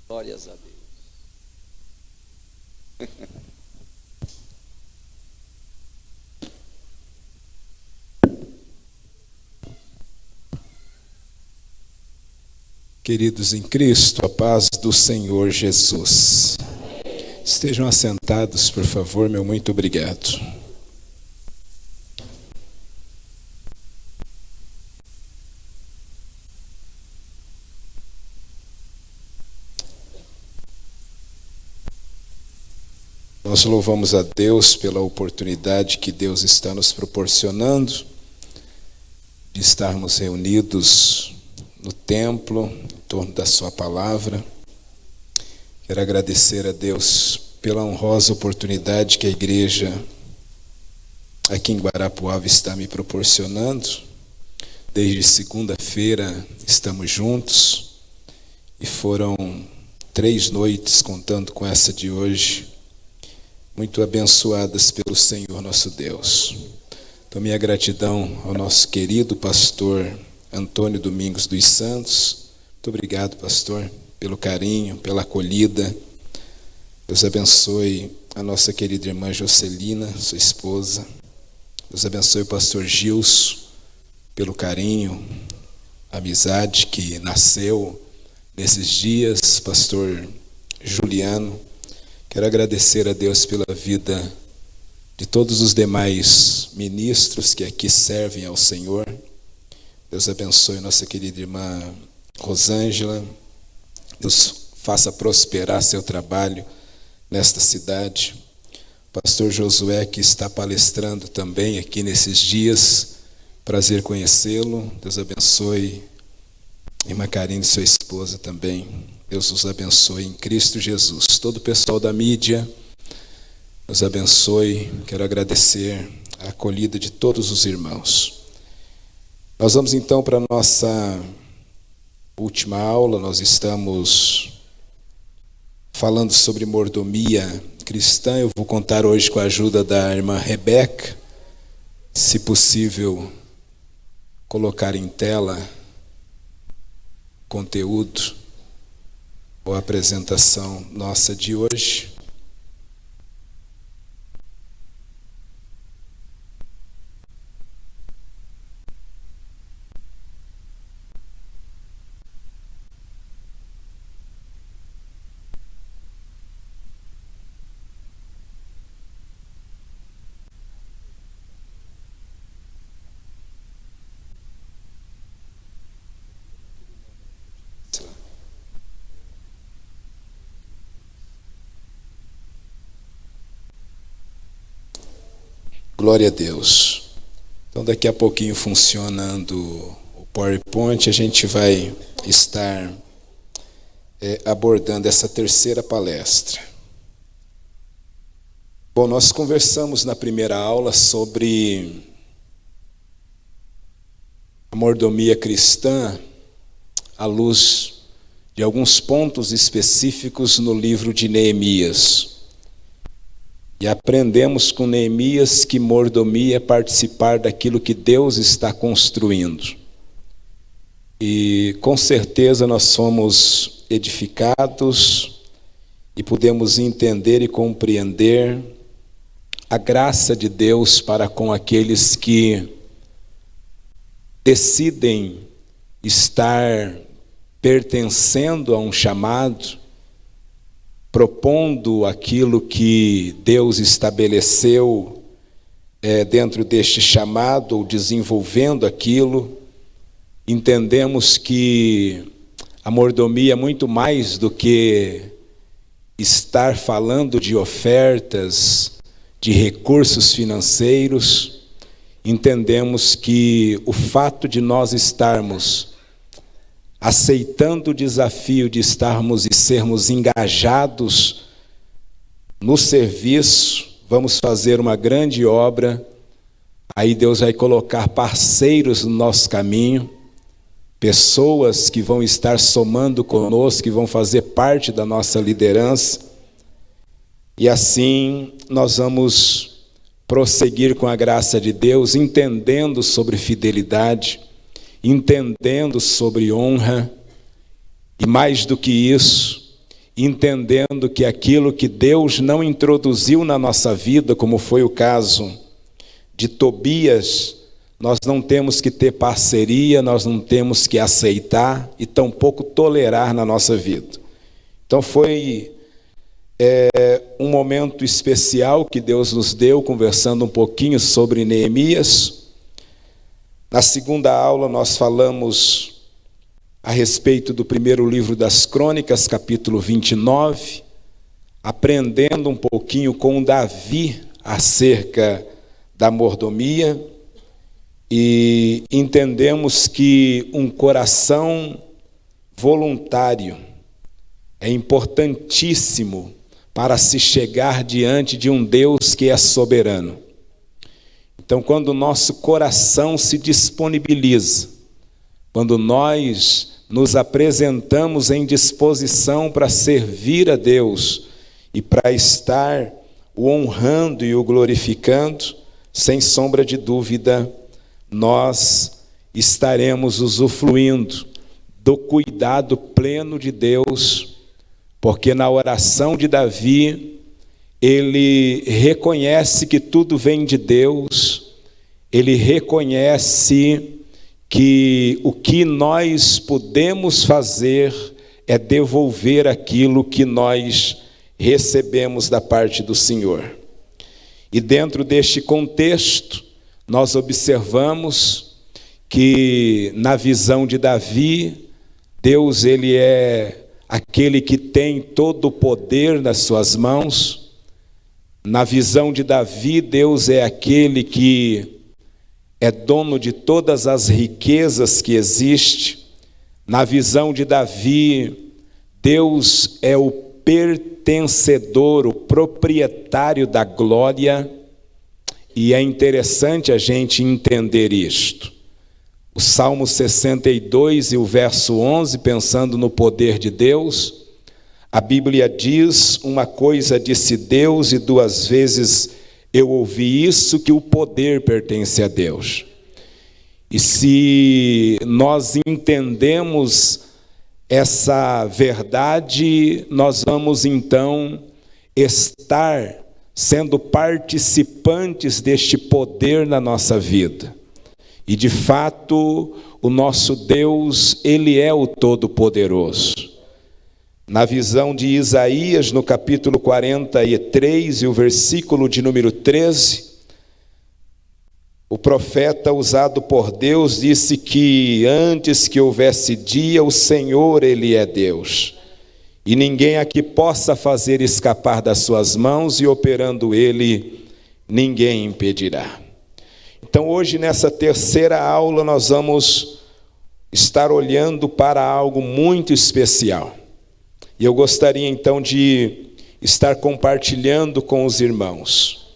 Glórias a Deus. Queridos em Cristo, a paz do Senhor Jesus. Estejam assentados, por favor, meu muito obrigado. Nós louvamos a Deus pela oportunidade que Deus está nos proporcionando de estarmos reunidos no templo, em torno da sua palavra. Quero agradecer a Deus pela honrosa oportunidade que a igreja aqui em Guarapuava está me proporcionando. Desde segunda-feira estamos juntos e foram 3 noites, contando com essa de hoje, muito abençoadas pelo Senhor nosso Deus. Então, minha gratidão ao nosso querido pastor Antônio Domingos dos Santos. Muito obrigado, pastor, pelo carinho, pela acolhida. Deus abençoe a nossa querida irmã Jocelina, sua esposa. Deus abençoe o pastor Gilson pelo carinho, a amizade que nasceu nesses dias. Pastor Juliano, quero agradecer a Deus pela vida de todos os demais ministros que aqui servem ao Senhor. Deus abençoe nossa querida irmã Rosângela. Deus faça prosperar seu trabalho nesta cidade. Pastor Josué, que está palestrando também aqui nesses dias. Prazer conhecê-lo. Deus abençoe. Irmã Karine, sua esposa também. Deus os abençoe em Cristo Jesus. Todo o pessoal da mídia, Deus abençoe. Quero agradecer a acolhida de todos os irmãos. Nós vamos então para a nossa última aula. Nós estamos falando sobre mordomia cristã. Eu vou contar hoje com a ajuda da irmã Rebeca. Se possível, colocar em tela conteúdo ou a apresentação nossa de hoje. Glória a Deus. Então, daqui a pouquinho, funcionando o PowerPoint, a gente vai estar abordando essa terceira palestra. Bom, nós conversamos na primeira aula sobre a mordomia cristã à luz de alguns pontos específicos no livro de Neemias. E aprendemos com Neemias que mordomia é participar daquilo que Deus está construindo. E com certeza nós somos edificados e podemos entender e compreender a graça de Deus para com aqueles que decidem estar pertencendo a um chamado, propondo aquilo que Deus estabeleceu dentro deste chamado, ou desenvolvendo aquilo. Entendemos que a mordomia é muito mais do que estar falando de ofertas, de recursos financeiros. Entendemos que o fato de nós estarmos aceitando o desafio de estarmos e sermos engajados no serviço, vamos fazer uma grande obra, aí Deus vai colocar parceiros no nosso caminho, pessoas que vão estar somando conosco, que vão fazer parte da nossa liderança, e assim nós vamos prosseguir com a graça de Deus, entendendo sobre fidelidade, entendendo sobre honra, e mais do que isso, entendendo que aquilo que Deus não introduziu na nossa vida, como foi o caso de Tobias, nós não temos que ter parceria, nós não temos que aceitar e tampouco tolerar na nossa vida. Então foi um momento especial que Deus nos deu, conversando um pouquinho sobre Neemias. Na segunda aula nós falamos a respeito do primeiro livro das Crônicas, capítulo 29, aprendendo um pouquinho com Davi acerca da mordomia, e entendemos que um coração voluntário é importantíssimo para se chegar diante de um Deus que é soberano. Então, quando o nosso coração se disponibiliza, quando nós nos apresentamos em disposição para servir a Deus e para estar o honrando e o glorificando, sem sombra de dúvida, nós estaremos usufruindo do cuidado pleno de Deus, porque na oração de Davi, ele reconhece que tudo vem de Deus, ele reconhece que o que nós podemos fazer é devolver aquilo que nós recebemos da parte do Senhor. E dentro deste contexto, nós observamos que na visão de Davi, Deus ele é aquele que tem todo o poder nas suas mãos. Na visão de Davi, Deus é aquele que é dono de todas as riquezas que existem. Na visão de Davi, Deus é o pertencedor, o proprietário da glória. E é interessante a gente entender isto. O Salmo 62 e o verso 11, pensando no poder de Deus, a Bíblia diz: uma coisa disse Deus e duas vezes eu ouvi isso, que o poder pertence a Deus. E se nós entendemos essa verdade, nós vamos então estar sendo participantes deste poder na nossa vida. E de fato, o nosso Deus, ele é o Todo-Poderoso. Na visão de Isaías, no capítulo 43 e o versículo de número 13, o profeta usado por Deus disse que antes que houvesse dia, o Senhor, ele é Deus. E ninguém aqui possa fazer escapar das suas mãos, e operando ele, ninguém impedirá. Então hoje, nessa terceira aula, nós vamos estar olhando para algo muito especial. E eu gostaria então de estar compartilhando com os irmãos.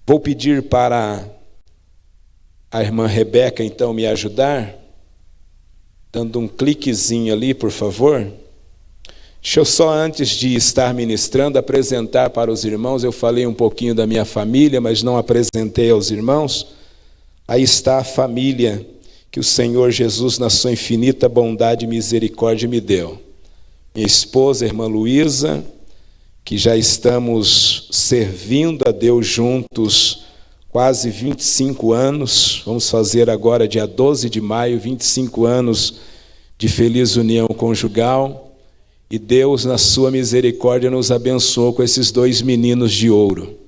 Vou pedir para a irmã Rebeca então me ajudar, dando um cliquezinho ali, por favor. Deixa eu só, antes de estar ministrando, apresentar para os irmãos. Eu falei um pouquinho da minha família, mas não apresentei aos irmãos. Aí está a família que o Senhor Jesus, na sua infinita bondade e misericórdia, me deu. Minha esposa, a irmã Luísa, que já estamos servindo a Deus juntos quase 25 anos. Vamos fazer agora, dia 12 de maio, 25 anos de feliz união conjugal. E Deus, na sua misericórdia, nos abençoou com esses dois meninos de ouro.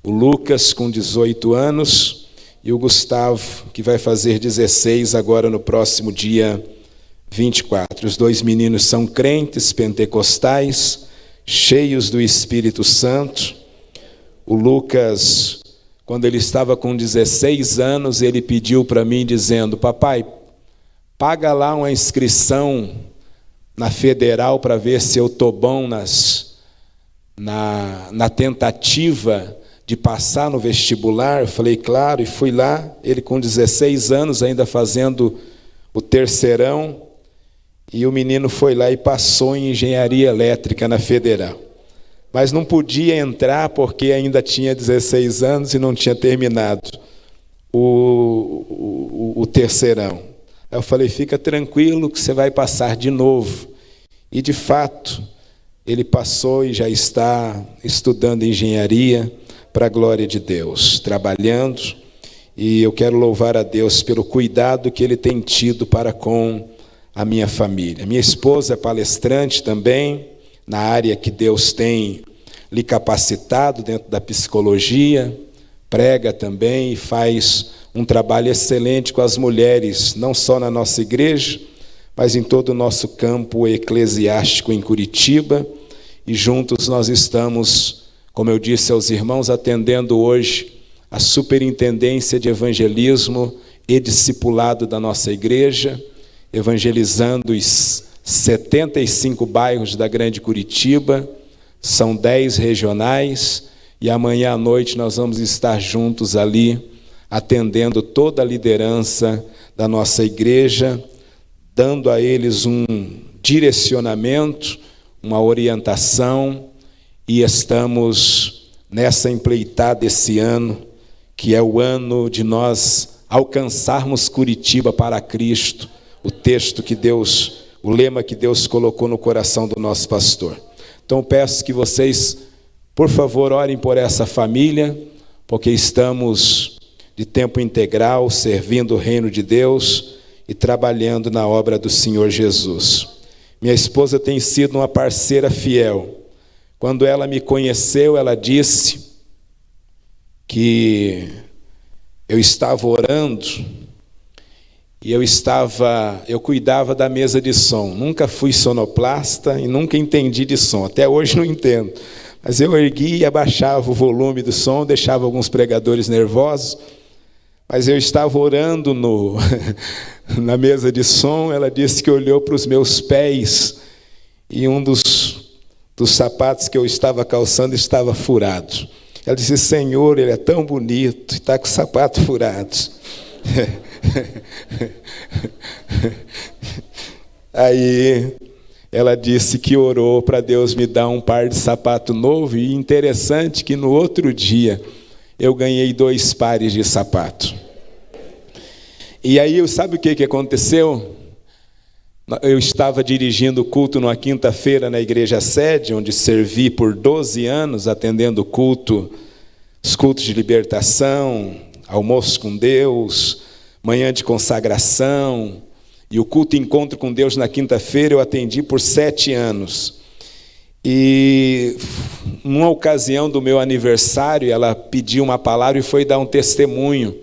O Lucas, com 18 anos, e o Gustavo, que vai fazer 16 agora no próximo dia 24. Os dois meninos são crentes pentecostais, cheios do Espírito Santo. O Lucas, quando ele estava com 16 anos, ele pediu para mim, dizendo: papai, paga lá uma inscrição na federal para ver se eu estou bom na tentativa de passar no vestibular. Eu falei, claro, e fui lá. Ele com 16 anos, ainda fazendo o terceirão, e o menino foi lá e passou em engenharia elétrica na federal. Mas não podia entrar porque ainda tinha 16 anos e não tinha terminado o terceirão. Aí eu falei, fica tranquilo que você vai passar de novo. E de fato, ele passou e já está estudando engenharia para a glória de Deus, trabalhando, e eu quero louvar a Deus pelo cuidado que ele tem tido para com a minha família. Minha esposa é palestrante também, na área que Deus tem lhe capacitado dentro da psicologia, prega também e faz um trabalho excelente com as mulheres, não só na nossa igreja, mas em todo o nosso campo eclesiástico em Curitiba, e juntos nós estamos, como eu disse aos irmãos, atendendo hoje a superintendência de evangelismo e discipulado da nossa igreja, evangelizando os 75 bairros da Grande Curitiba, são 10 regionais, e amanhã à noite nós vamos estar juntos ali, atendendo toda a liderança da nossa igreja, dando a eles um direcionamento, uma orientação, e estamos nessa empreitada esse ano, que é o ano de nós alcançarmos Curitiba para Cristo, o texto que Deus, o lema que Deus colocou no coração do nosso pastor. Então peço que vocês, por favor, orem por essa família, porque estamos de tempo integral, servindo o reino de Deus e trabalhando na obra do Senhor Jesus. Minha esposa tem sido uma parceira fiel. Quando ela me conheceu, ela disse que eu estava orando e eu cuidava da mesa de som. Nunca fui sonoplasta e nunca entendi de som. Até hoje não entendo. Mas eu erguia e abaixava o volume do som, deixava alguns pregadores nervosos. Mas eu estava orando na mesa de som. Ela disse que olhou para os meus pés e um dos sapatos que eu estava calçando estava furado. Ela disse: Senhor, ele é tão bonito, está com o sapato furado. Aí ela disse que orou para Deus me dar um par de sapato novo, e interessante que no outro dia eu ganhei 2 pares de sapato. E aí, sabe o que aconteceu? Eu estava dirigindo o culto numa quinta-feira na igreja sede, onde servi por 12 anos, atendendo os cultos de libertação, almoço com Deus, manhã de consagração, e o culto Encontro com Deus na quinta-feira eu atendi por 7 anos. E numa ocasião do meu aniversário, ela pediu uma palavra e foi dar um testemunho.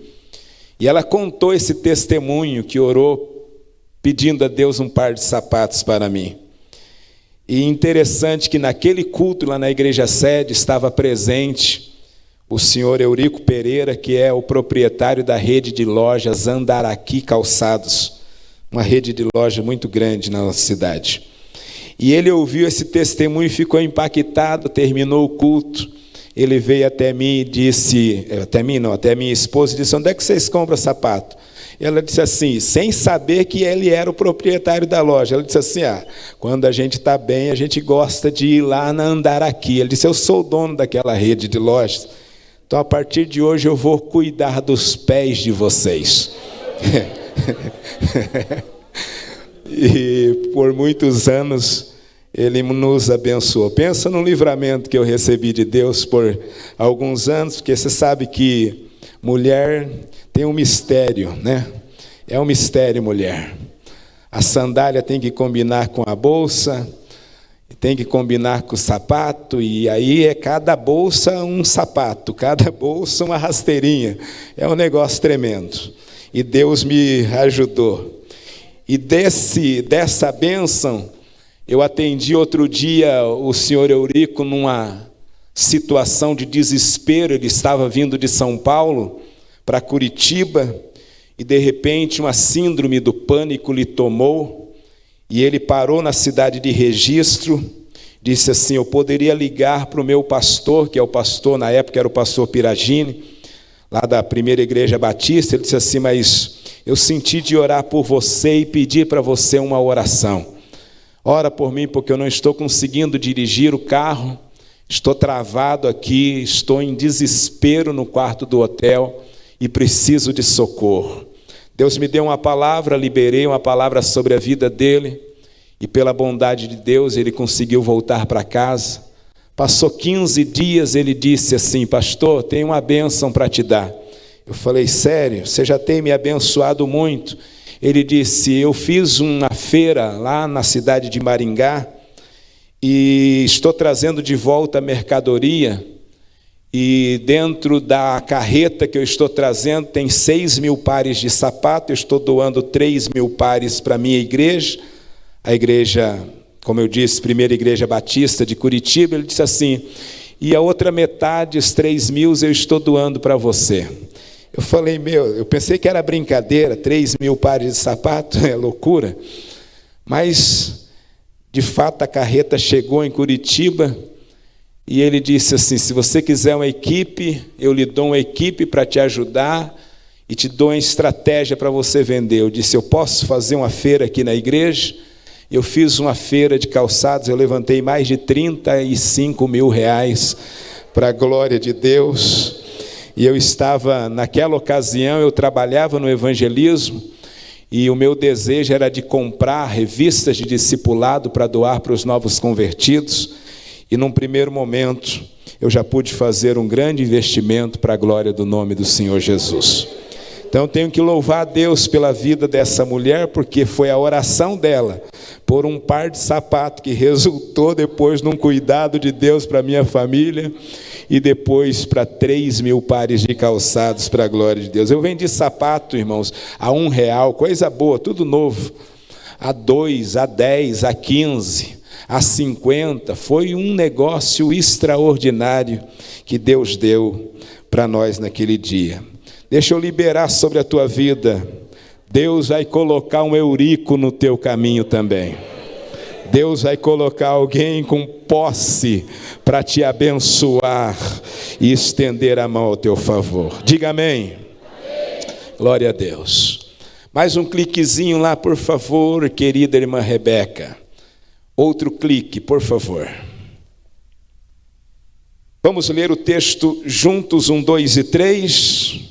E ela contou esse testemunho, que orou pedindo a Deus um par de sapatos para mim. E interessante que naquele culto lá na igreja sede estava presente o senhor Eurico Pereira, que é o proprietário da rede de lojas Andaraqui Calçados, uma rede de loja muito grande na nossa cidade. E ele ouviu esse testemunho e ficou impactado. Terminou o culto, ele veio até mim e disse, até minha esposa, e disse: onde é que vocês compram sapato? Ela disse assim, sem saber que ele era o proprietário da loja. Ela disse assim: quando a gente está bem, a gente gosta de ir lá na Andaraqui. Ele disse: eu sou o dono daquela rede de lojas, então a partir de hoje eu vou cuidar dos pés de vocês. E por muitos anos ele nos abençoou. Pensa no livramento que eu recebi de Deus por alguns anos, porque você sabe que mulher tem um mistério, né? É um mistério, mulher. A sandália tem que combinar com a bolsa, tem que combinar com o sapato, e aí é cada bolsa um sapato, cada bolsa uma rasteirinha. É um negócio tremendo. E Deus me ajudou. E dessa bênção, eu atendi outro dia o senhor Eurico numa situação de desespero. Ele estava vindo de São Paulo para Curitiba, e de repente uma síndrome do pânico lhe tomou, e ele parou na cidade de Registro, disse assim: eu poderia ligar para o meu pastor, que é o pastor, na época era o pastor Piragini, lá da primeira igreja batista. Ele disse assim: mas eu senti de orar por você e pedir para você uma oração. Ora por mim, porque eu não estou conseguindo dirigir o carro, estou travado aqui, estou em desespero no quarto do hotel e preciso de socorro. Deus me deu uma palavra, liberei uma palavra sobre a vida dele, e pela bondade de Deus ele conseguiu voltar para casa. Passou 15 dias, ele disse assim: pastor, tenho uma bênção para te dar. Eu falei: sério? Você já tem me abençoado muito. Ele disse: eu fiz uma feira lá na cidade de Maringá e estou trazendo de volta a mercadoria, e dentro da carreta que eu estou trazendo tem 6.000 pares de sapato. Eu estou doando 3.000 pares para a minha igreja, a igreja, como eu disse, Primeira Igreja Batista de Curitiba. Ele disse assim: e a outra metade, os 3.000, eu estou doando para você. Eu falei: eu pensei que era brincadeira, 3.000 pares de sapato, é loucura. Mas, de fato, a carreta chegou em Curitiba e ele disse assim: se você quiser uma equipe, eu lhe dou uma equipe para te ajudar e te dou uma estratégia para você vender. Eu disse: eu posso fazer uma feira aqui na igreja? Eu fiz uma feira de calçados, eu levantei mais de 35 mil reais para a glória de Deus. E eu estava, naquela ocasião, eu trabalhava no evangelismo, e o meu desejo era de comprar revistas de discipulado para doar para os novos convertidos, e num primeiro momento eu já pude fazer um grande investimento para a glória do nome do Senhor Jesus. Então tenho que louvar a Deus pela vida dessa mulher, porque foi a oração dela por um par de sapato que resultou depois num cuidado de Deus para a minha família, e depois para 3.000 pares de calçados para a glória de Deus. Eu vendi sapato, irmãos, a R$1, coisa boa, tudo novo, a 2, a 10, a 15, a 50, foi um negócio extraordinário que Deus deu para nós naquele dia. Deixa eu liberar sobre a tua vida. Deus vai colocar um Eurico no teu caminho também. Deus vai colocar alguém com posse para te abençoar e estender a mão ao teu favor. Diga amém. Glória a Deus. Mais um cliquezinho lá, por favor, querida irmã Rebeca. Outro clique, por favor. Vamos ler o texto juntos, 1, 2 e 3.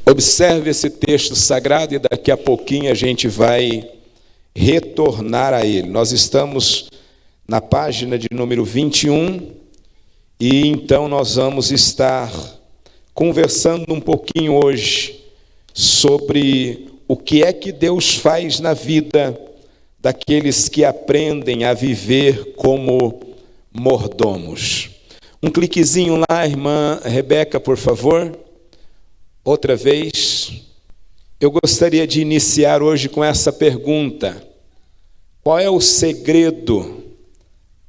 Observe esse texto sagrado e daqui a pouquinho a gente vai retornar a ele. Nós estamos na página de número 21 e então nós vamos estar conversando um pouquinho hoje sobre o que é que Deus faz na vida daqueles que aprendem a viver como mordomos. Um cliquezinho lá, irmã Rebeca, por favor. Outra vez, eu gostaria de iniciar hoje com essa pergunta: qual é o segredo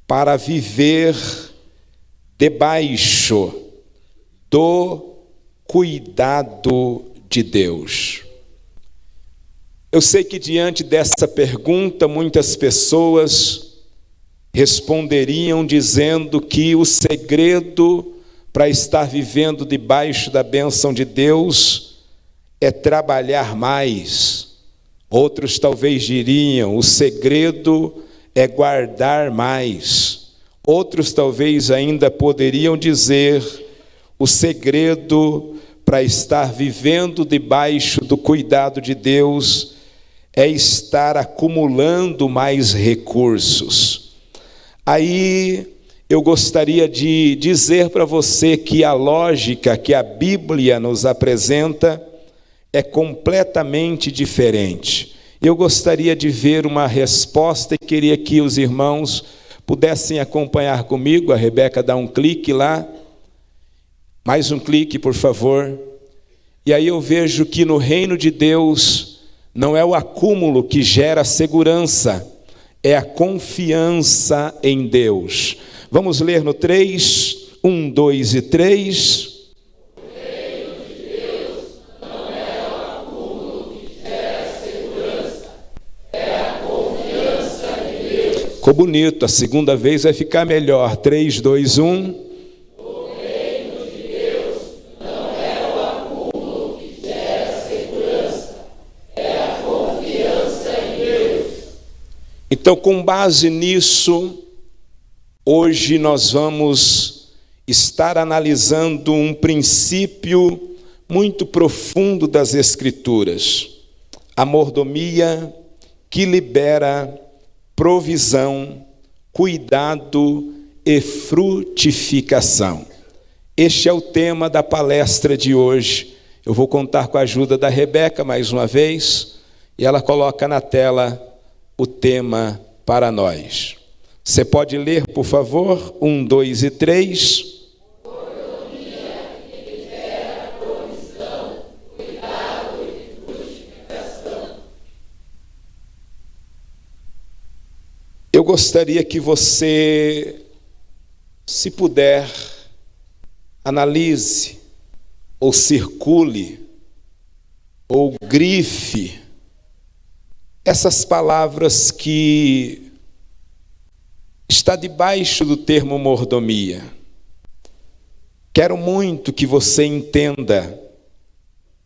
para viver debaixo do cuidado de Deus? Eu sei que diante dessa pergunta, muitas pessoas responderiam dizendo que o segredo para estar vivendo debaixo da bênção de Deus é trabalhar mais. Outros talvez diriam: o segredo é guardar mais. Outros talvez ainda poderiam dizer: o segredo para estar vivendo debaixo do cuidado de Deus é estar acumulando mais recursos. Aí eu gostaria de dizer para você que a lógica que a Bíblia nos apresenta é completamente diferente. Eu gostaria de ver uma resposta e queria que os irmãos pudessem acompanhar comigo. A Rebeca dá um clique lá. Mais um clique, por favor. E aí eu vejo que no reino de Deus não é o acúmulo que gera segurança, é a confiança em Deus. Vamos ler no 3, 1, 2 e 3. O reino de Deus não é o acúmulo que gera segurança, é a confiança em Deus. Ficou bonito, a segunda vez vai ficar melhor. 3, 2, 1. O reino de Deus não é o acúmulo que gera segurança, é a confiança em Deus. Então, com base nisso, hoje nós vamos estar analisando um princípio muito profundo das Escrituras. A mordomia que libera provisão, cuidado e frutificação. Este é o tema da palestra de hoje. Eu vou contar com a ajuda da Rebeca mais uma vez, e ela coloca na tela o tema para nós. Você pode ler, por favor, 1, 2 e 3. Eu gostaria que você, se puder, analise, ou circule, ou grife essas palavras que está debaixo do termo mordomia. Quero muito que você entenda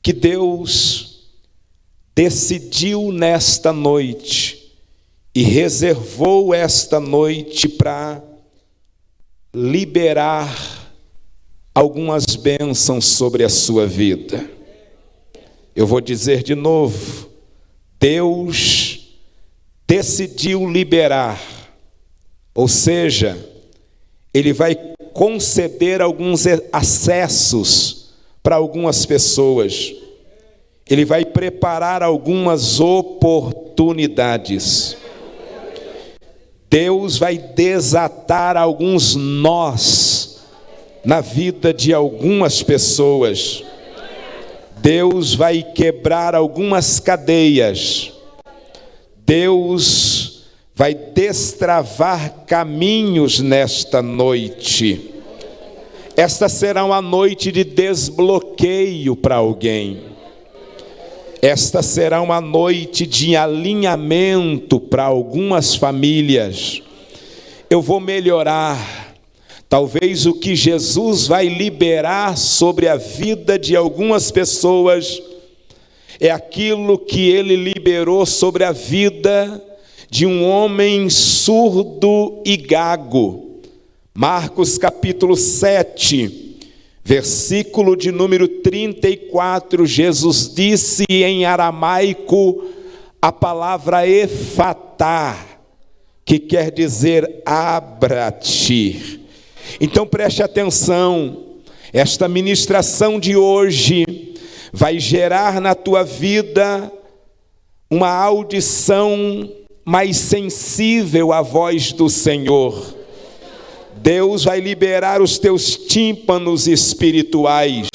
que Deus decidiu nesta noite e reservou esta noite para liberar algumas bênçãos sobre a sua vida. Eu vou dizer de novo, Deus decidiu liberar, ou seja, Ele vai conceder alguns acessos para algumas pessoas, Ele vai preparar algumas oportunidades, Deus vai desatar alguns nós na vida de algumas pessoas, Deus vai quebrar algumas cadeias, Deus vai destravar caminhos nesta noite. Esta será uma noite de desbloqueio para alguém. Esta será uma noite de alinhamento para algumas famílias. Eu vou melhorar. Talvez o que Jesus vai liberar sobre a vida de algumas pessoas é aquilo que Ele liberou sobre a vida de um homem surdo e gago. Marcos capítulo 7, versículo de número 34, Jesus disse em aramaico a palavra efatá, que quer dizer abra-te. Então preste atenção, esta ministração de hoje vai gerar na tua vida uma audição mais sensível à voz do Senhor. Deus vai liberar os teus tímpanos espirituais.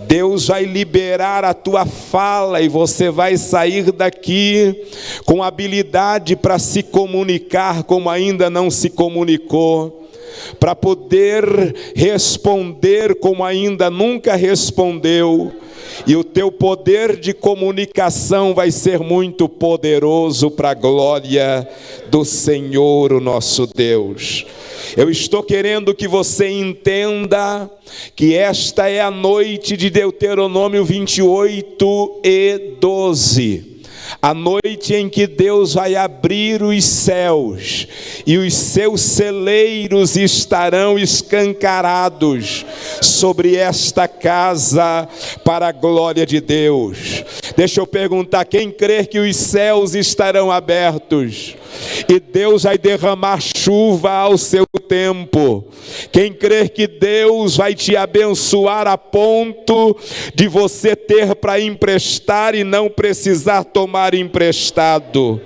Deus vai liberar a tua fala e você vai sair daqui com habilidade para se comunicar como ainda não se comunicou, para poder responder como ainda nunca respondeu, e o teu poder de comunicação vai ser muito poderoso para a glória do Senhor, o nosso Deus. Eu estou querendo que você entenda que esta é a noite de Deuteronômio 28 e 12. A noite em que Deus vai abrir os céus e os seus celeiros estarão escancarados sobre esta casa para a glória de Deus. Deixa eu perguntar, quem crê que os céus estarão abertos e Deus vai derramar chuva ao seu tempo? Quem crê que Deus vai te abençoar a ponto de você ter para emprestar e não precisar tomar emprestado?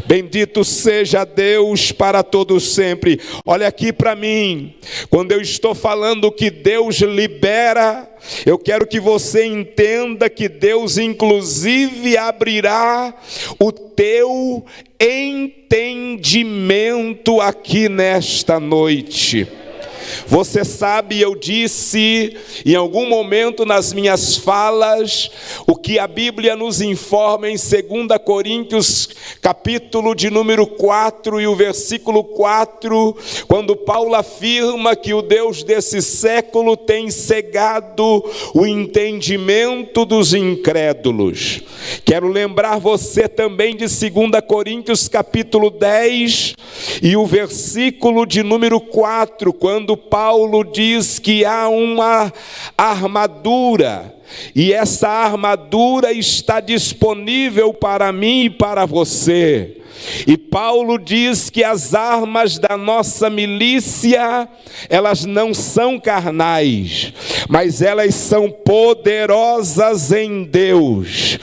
Bendito seja Deus para todos sempre. Olha aqui para mim, quando eu estou falando que Deus libera, eu quero que você entenda que Deus inclusive abrirá o teu entendimento aqui nesta noite. Você sabe, eu disse em algum momento nas minhas falas o que a Bíblia nos informa em 2 Coríntios, capítulo de número 4 e o versículo 4, quando Paulo afirma que o Deus desse século tem cegado o entendimento dos incrédulos. Quero lembrar você também de 2 Coríntios, capítulo 10 e o versículo de número 4, quando Paulo diz que há uma armadura, e essa armadura está disponível para mim e para você. E Paulo diz que as armas da nossa milícia, elas não são carnais, mas elas são poderosas em Deus,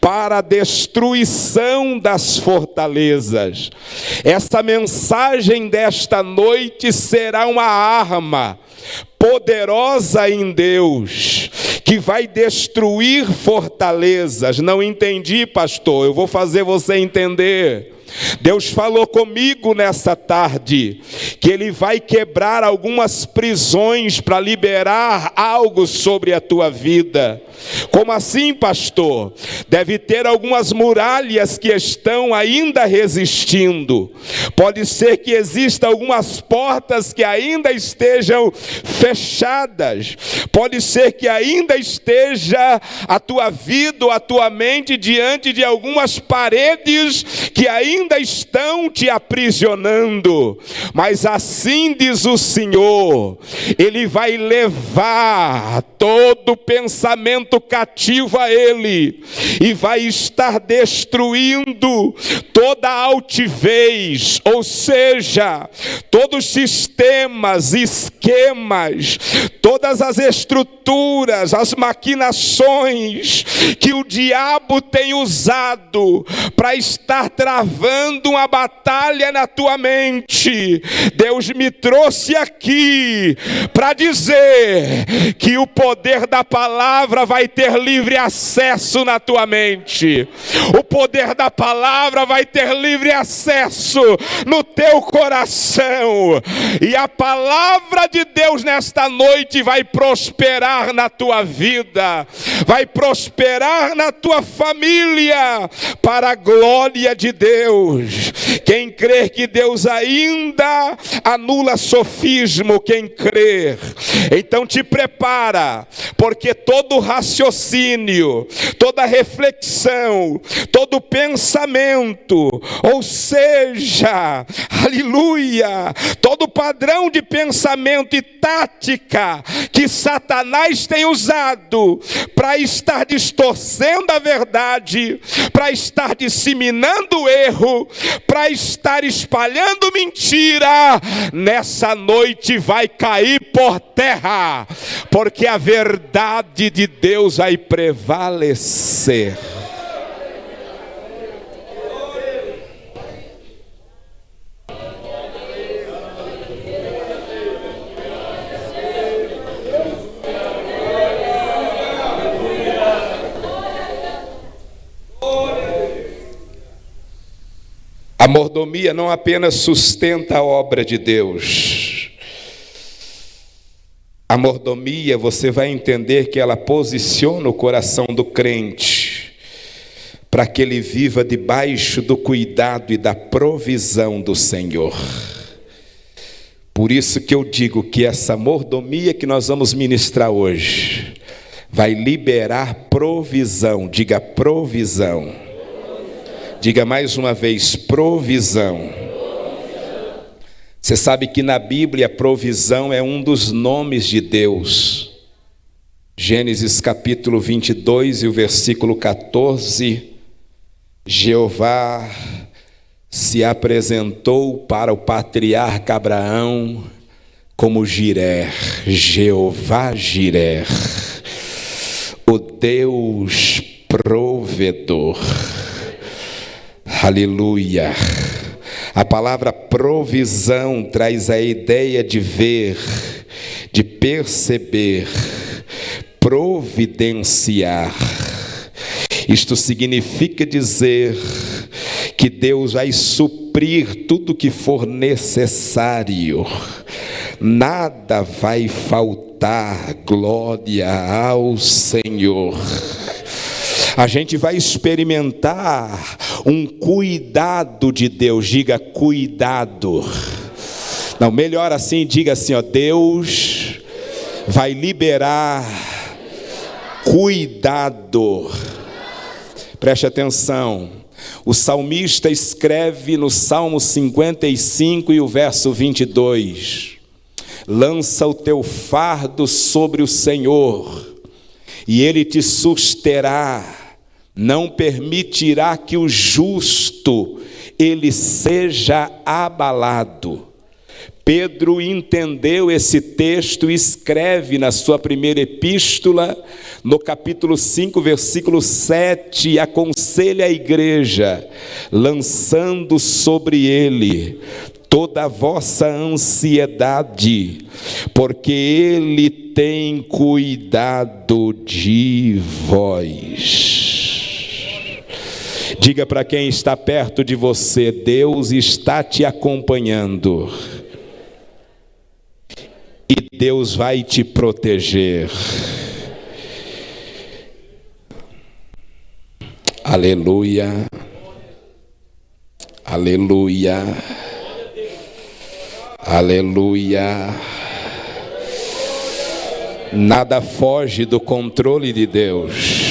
para a destruição das fortalezas. Essa mensagem desta noite será uma arma poderosa em Deus, que vai destruir fortalezas. Não entendi, pastor? Eu vou fazer você entender. Deus falou comigo nessa tarde que Ele vai quebrar algumas prisões para liberar algo sobre a tua vida. Como assim, pastor? Deve ter algumas muralhas que estão ainda resistindo. Pode ser que existam algumas portas que ainda estejam fechadas. Pode ser que ainda esteja a tua vida ou a tua mente diante de algumas paredes que ainda estão te aprisionando. Mas assim diz o Senhor, Ele vai levar todo pensamento cativo a Ele, e vai estar destruindo toda altivez, ou seja, todos os sistemas, esquemas, todas as estruturas, as maquinações que o diabo tem usado para estar travando uma batalha na tua mente. Deus me trouxe aqui para dizer que o poder da palavra vai ter livre acesso na tua mente. O poder da palavra vai ter livre acesso no teu coração. E a palavra de Deus nesta noite vai prosperar na tua vida, vai prosperar na tua família, para a glória de Deus. Quem crer que Deus ainda anula sofismo, quem crer, então te prepara, porque todo raciocínio, toda reflexão, todo pensamento, ou seja, aleluia, todo padrão de pensamento e tática que Satanás tem usado para estar distorcendo a verdade, para estar disseminando o erro, para estar espalhando mentira, nessa noite vai cair por terra, porque a verdade de Deus vai prevalecer. A mordomia não apenas sustenta a obra de Deus. A mordomia, você vai entender que ela posiciona o coração do crente para que ele viva debaixo do cuidado e da provisão do Senhor. Por isso que eu digo que essa mordomia que nós vamos ministrar hoje vai liberar provisão. Diga provisão. Diga mais uma vez, provisão. Você sabe que na Bíblia provisão é um dos nomes de Deus. Gênesis capítulo 22 e o versículo 14. Jeová se apresentou para o patriarca Abraão como Jiré, Jeová Jiré, o Deus provedor. Aleluia. A palavra provisão traz a ideia de ver, de perceber, providenciar. Isto significa dizer que Deus vai suprir tudo que for necessário nada vai faltar, glória ao Senhor. A gente vai experimentar um cuidado de Deus, diga cuidado. Não, melhor assim, diga assim, ó, Deus vai liberar cuidado. Preste atenção. O salmista escreve no Salmo 55 e o verso 22. Lança o teu fardo sobre o Senhor, e Ele te susterá. Não permitirá que o justo, ele seja abalado. Pedro entendeu esse texto e escreve na sua primeira epístola, no capítulo 5, versículo 7, e aconselha a igreja, lançando sobre ele toda a vossa ansiedade, porque ele tem cuidado de vós. Diga para quem está perto de você, Deus está te acompanhando. E Deus vai te proteger. Aleluia. Aleluia. Aleluia. Nada foge do controle de Deus.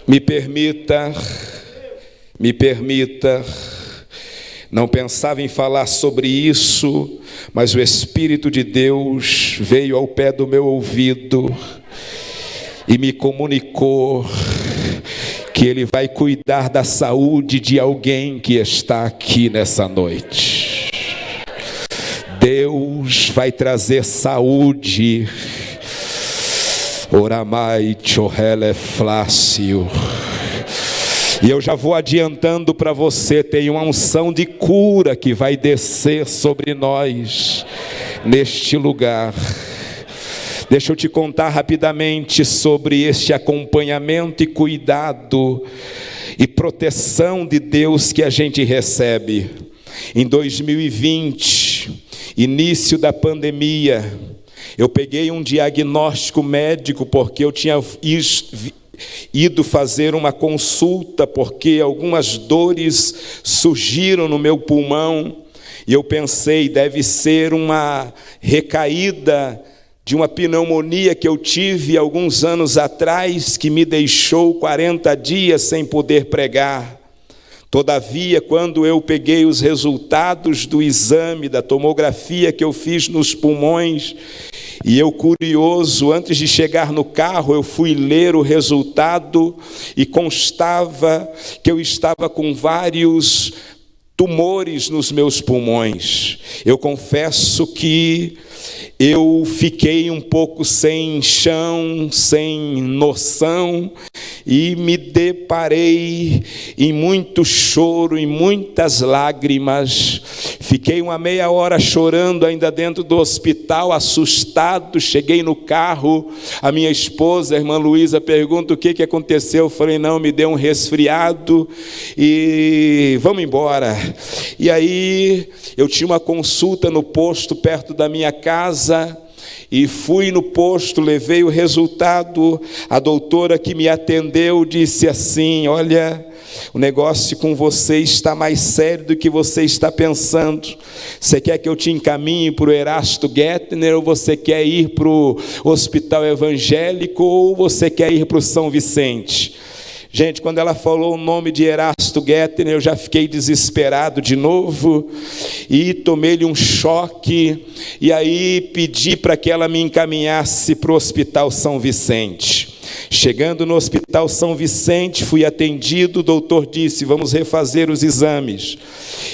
Me permita, não pensava em falar sobre isso, mas o Espírito de Deus veio ao pé do meu ouvido e me comunicou que Ele vai cuidar da saúde de alguém que está aqui nessa noite. Deus vai trazer saúde. Oramai Chohele Flácio. E eu já vou adiantando para você, tem uma unção de cura que vai descer sobre nós neste lugar. Deixa eu te contar rapidamente sobre este acompanhamento e cuidado e proteção de Deus que a gente recebe. Em 2020, início da pandemia, eu peguei um diagnóstico médico porque eu tinha ido fazer uma consulta porque algumas dores surgiram no meu pulmão e eu pensei, deve ser uma recaída de uma pneumonia que eu tive alguns anos atrás, que me deixou 40 dias sem poder pregar. Todavia, quando eu peguei os resultados do exame, da tomografia que eu fiz nos pulmões, e eu curioso, antes de chegar no carro, eu fui ler o resultado e constava que eu estava com vários tumores nos meus pulmões. Eu confesso que eu fiquei um pouco sem chão, sem noção, e me deparei em muito choro, em muitas lágrimas. Fiquei uma meia hora chorando ainda dentro do hospital, assustado. Cheguei no carro, a minha esposa, a irmã Luísa, pergunta o que aconteceu. Eu falei, não, me deu um resfriado e vamos embora. E aí eu tinha uma consulta no posto perto da minha casa, e fui no posto, levei o resultado. A doutora que me atendeu disse assim, olha, o negócio com você está mais sério do que você está pensando. Você quer que eu te encaminhe para o Erasto Gettner, ou você quer ir para o hospital evangélico, ou você quer ir para o São Vicente? Gente, quando ela falou o nome de Erasto Gettner, eu já fiquei desesperado de novo e tomei-lhe um choque, e aí pedi para que ela me encaminhasse para o Hospital São Vicente. Chegando no Hospital São Vicente, fui atendido, o doutor disse, vamos refazer os exames.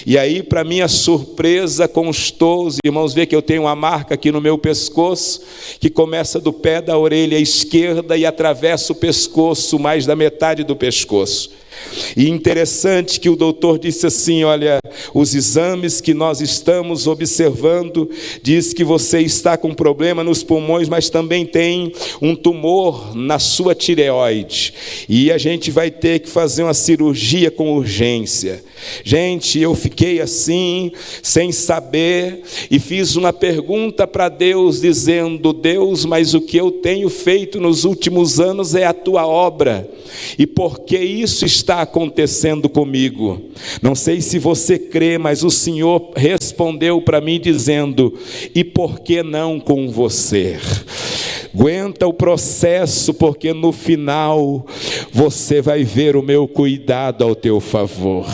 E aí, para minha surpresa, constou, os irmãos veem que eu tenho uma marca aqui no meu pescoço, que começa do pé da orelha esquerda e atravessa o pescoço, mais da metade do pescoço. E interessante que o doutor disse assim: olha, os exames que nós estamos observando diz que você está com problema nos pulmões, mas também tem um tumor na sua tireoide, e a gente vai ter que fazer uma cirurgia com urgência. Gente, eu fiquei assim, sem saber, e fiz uma pergunta para Deus, dizendo: Deus, mas o que eu tenho feito nos últimos anos é a tua obra, e por que isso está acontecendo comigo? Não sei se você crê, mas o Senhor respondeu para mim dizendo: e por que não com você? Aguenta o processo, porque no final você vai ver o meu cuidado ao teu favor.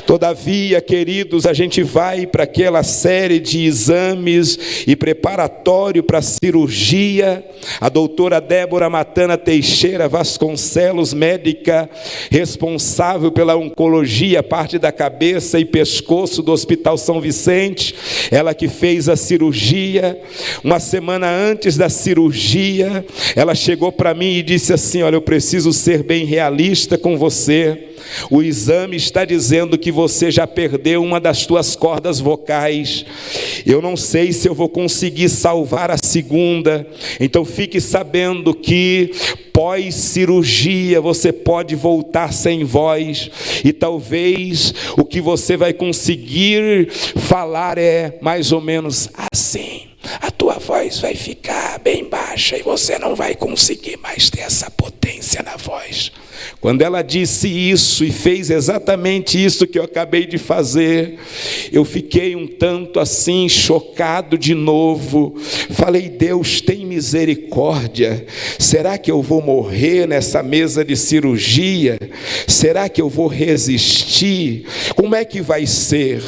Todavia, queridos, a gente vai para aquela série de exames e preparatório para a cirurgia. A doutora Débora Matana Teixeira Vasconcelos, médica responsável pela oncologia, parte da cabeça e pescoço do Hospital São Vicente, ela que fez a cirurgia. Uma semana antes da cirurgia, ela chegou para mim e disse assim: olha, eu preciso ser bem realista com você. O exame está dizendo que você já perdeu uma das suas cordas vocais. Eu não sei se eu vou conseguir salvar a segunda. Então fique sabendo que pós-cirurgia você pode voltar sem voz, e talvez o que você vai conseguir falar é mais ou menos assim. A tua voz vai ficar bem baixa e você não vai conseguir mais ter essa potência na voz. Quando ela disse isso e fez exatamente isso que eu acabei de fazer, eu fiquei um tanto assim chocado de novo. Falei: Deus, tem misericórdia. Será que eu vou morrer nessa mesa de cirurgia? Será que eu vou resistir? Como é que vai ser?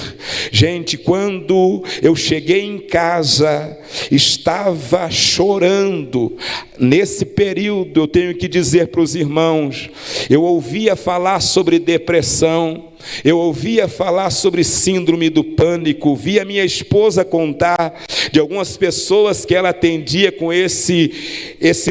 Gente, quando eu cheguei em casa, estava chorando. Nesse período, eu tenho que dizer para os irmãos, eu ouvia falar sobre depressão, eu ouvia falar sobre síndrome do pânico, via minha esposa contar de algumas pessoas que ela atendia com esse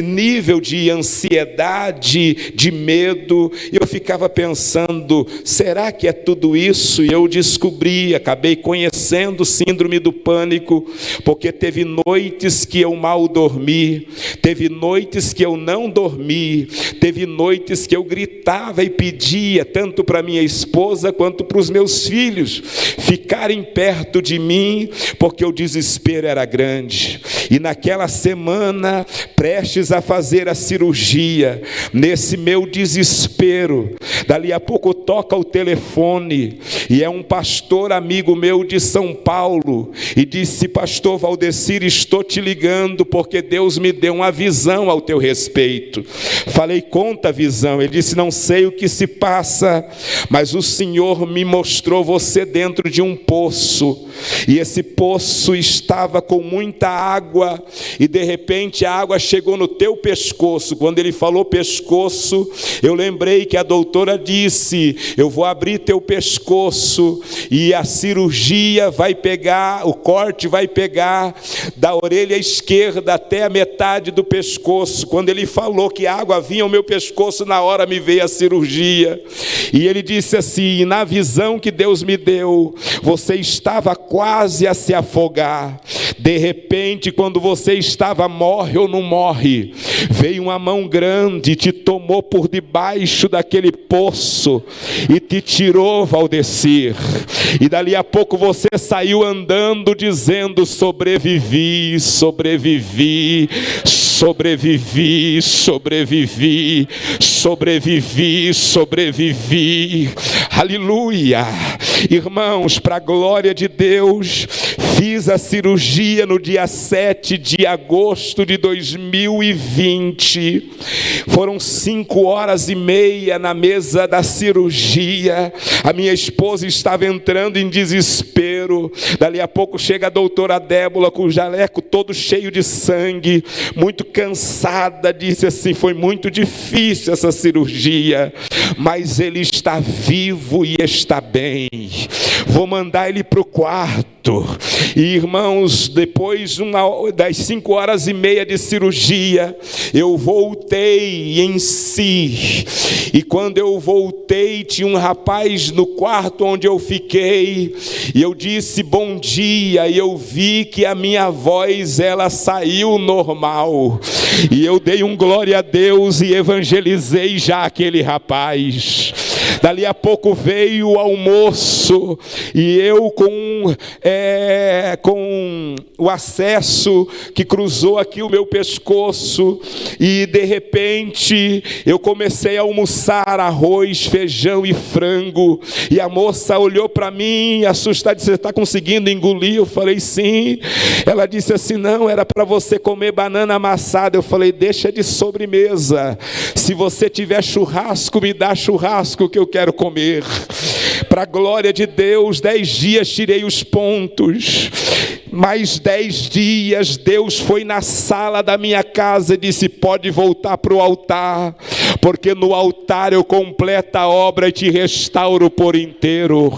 nível de ansiedade, de medo, e eu ficava pensando, será que é tudo isso? E eu descobri, acabei conhecendo síndrome do pânico, porque teve noites que eu mal dormi, teve noites que eu não dormi, teve noites que eu gritava e pedia, tanto para minha esposa quanto para os meus filhos ficarem perto de mim, porque o desespero era grande. E naquela semana, prestes a fazer a cirurgia, nesse meu desespero, dali a pouco toca o telefone, e é um pastor amigo meu de São Paulo, e disse: pastor Valdecir, estou te ligando porque Deus me deu uma visão ao teu respeito. Falei: conta a visão. Ele disse: não sei o que se passa, mas o Senhor me mostrou você dentro de um poço, e esse poço estava com muita água, e de repente a água chegou no teu pescoço. Quando ele falou pescoço, eu lembrei que a doutora disse: eu vou abrir teu pescoço, e a cirurgia vai pegar, o corte vai pegar da orelha esquerda até a metade do pescoço. Quando ele falou que a água vinha ao meu pescoço, na hora me veio a cirurgia. E ele disse assim: na visão que Deus me deu, você estava quase a se afogar. De repente, quando você estava morre ou não morre, veio uma mão grande, te tomou por debaixo daquele poço e te tirou, Valdecir. E dali a pouco você saiu andando dizendo: sobrevivi, sobrevivi, sobrevivi, sobrevivi, sobrevivi, sobrevivi. Aleluia! Irmãos, para a glória de Deus, fiz a cirurgia no dia 7 de agosto de 2020. Foram 5 horas e meia na mesa da cirurgia. A minha esposa estava entrando em desespero. Dali a pouco chega a doutora Débora com o jaleco todo cheio de sangue, muito cansada, disse assim: foi muito difícil essa cirurgia, mas ele está vivo e está bem. vou mandar ele para o quarto. E irmãos, depois das 5h30 de cirurgia, eu voltei em si. E quando eu voltei, tinha um rapaz no quarto onde eu fiquei, e eu disse bom dia, e eu vi que a minha voz, ela saiu normal, e eu dei um glória a Deus e evangelizei já aquele rapaz. Dali a pouco veio o almoço, e eu com o acesso que cruzou aqui o meu pescoço, e de repente eu comecei a almoçar arroz, feijão e frango, e a moça olhou para mim assustada, disse: você está conseguindo engolir? Eu falei sim. Ela disse assim: não, era para você comer banana amassada. Eu falei: deixa de sobremesa, se você tiver churrasco, me dá churrasco que eu quero comer. Para a glória de Deus, 10 dias tirei os pontos. Mais 10 dias, Deus foi na sala da minha casa e disse: pode voltar para o altar, porque no altar eu completo a obra e te restauro por inteiro.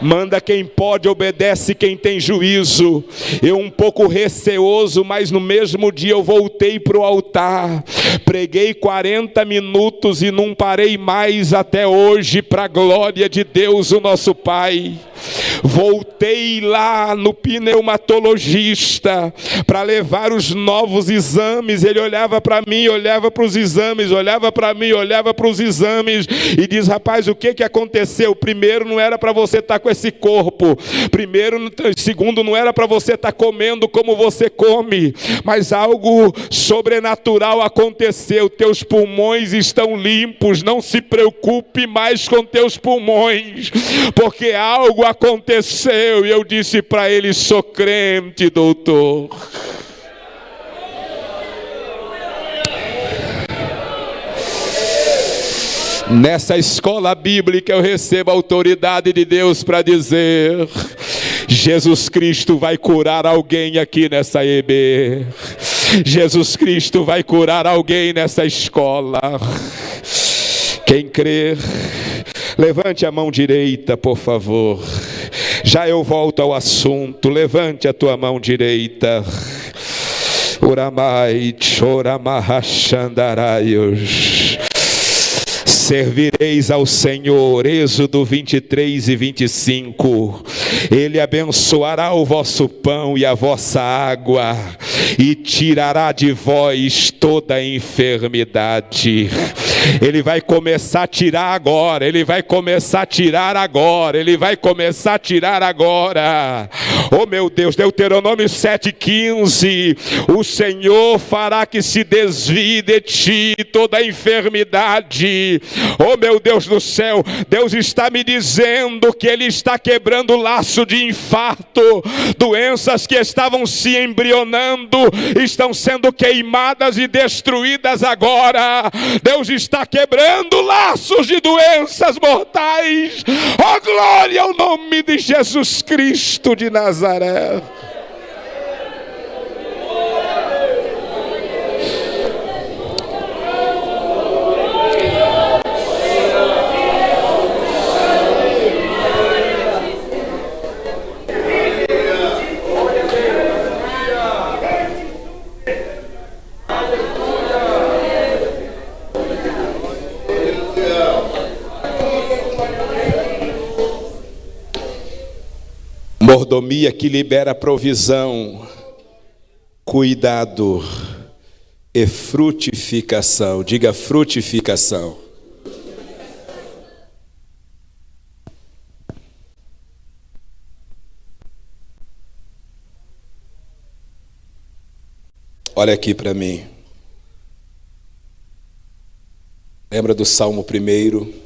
Manda quem pode, obedece quem tem juízo. Eu um pouco receoso, mas no mesmo dia eu voltei para o altar. Preguei 40 minutos e não parei mais até hoje, para a glória de Deus, o nosso Pai. Voltei lá no pneumatologista para levar os novos exames. Ele olhava para mim, olhava para os exames, olhava para mim, olhava para os exames e diz: rapaz, o que aconteceu? Primeiro, não era para você estar com esse corpo. Segundo, não era para você estar comendo como você come, mas algo sobrenatural aconteceu. Teus pulmões estão limpos. Não se preocupe mais com teus pulmões, porque algo aconteceu. E eu disse para ele: sou crente, doutor. Nessa escola bíblica eu recebo a autoridade de Deus para dizer: Jesus Cristo vai curar alguém aqui nessa EB. Jesus Cristo vai curar alguém nessa escola. Quem crer, levante a mão direita, por favor. Já eu volto ao assunto. Levante a tua mão direita. Uramai, choramahachandaraios. Servireis ao Senhor. Êxodo 23 e 25. Ele abençoará o vosso pão e a vossa água, e tirará de vós toda a enfermidade. Ele vai começar a tirar agora. Ele vai começar a tirar agora. Ele vai começar a tirar agora. Oh meu Deus, Deuteronômio 7,15. O Senhor fará que se desvie de ti toda a enfermidade. Oh meu Deus do céu, Deus está me dizendo que Ele está quebrando o laço de infarto. Doenças que estavam se embrionando estão sendo queimadas e destruídas agora. Deus está quebrando laços de doenças mortais. Oh glória ao nome de Jesus Cristo de Nazaré. Mordomia que libera provisão, cuidado e frutificação. Diga frutificação. Olha aqui para mim. Lembra do Salmo 1?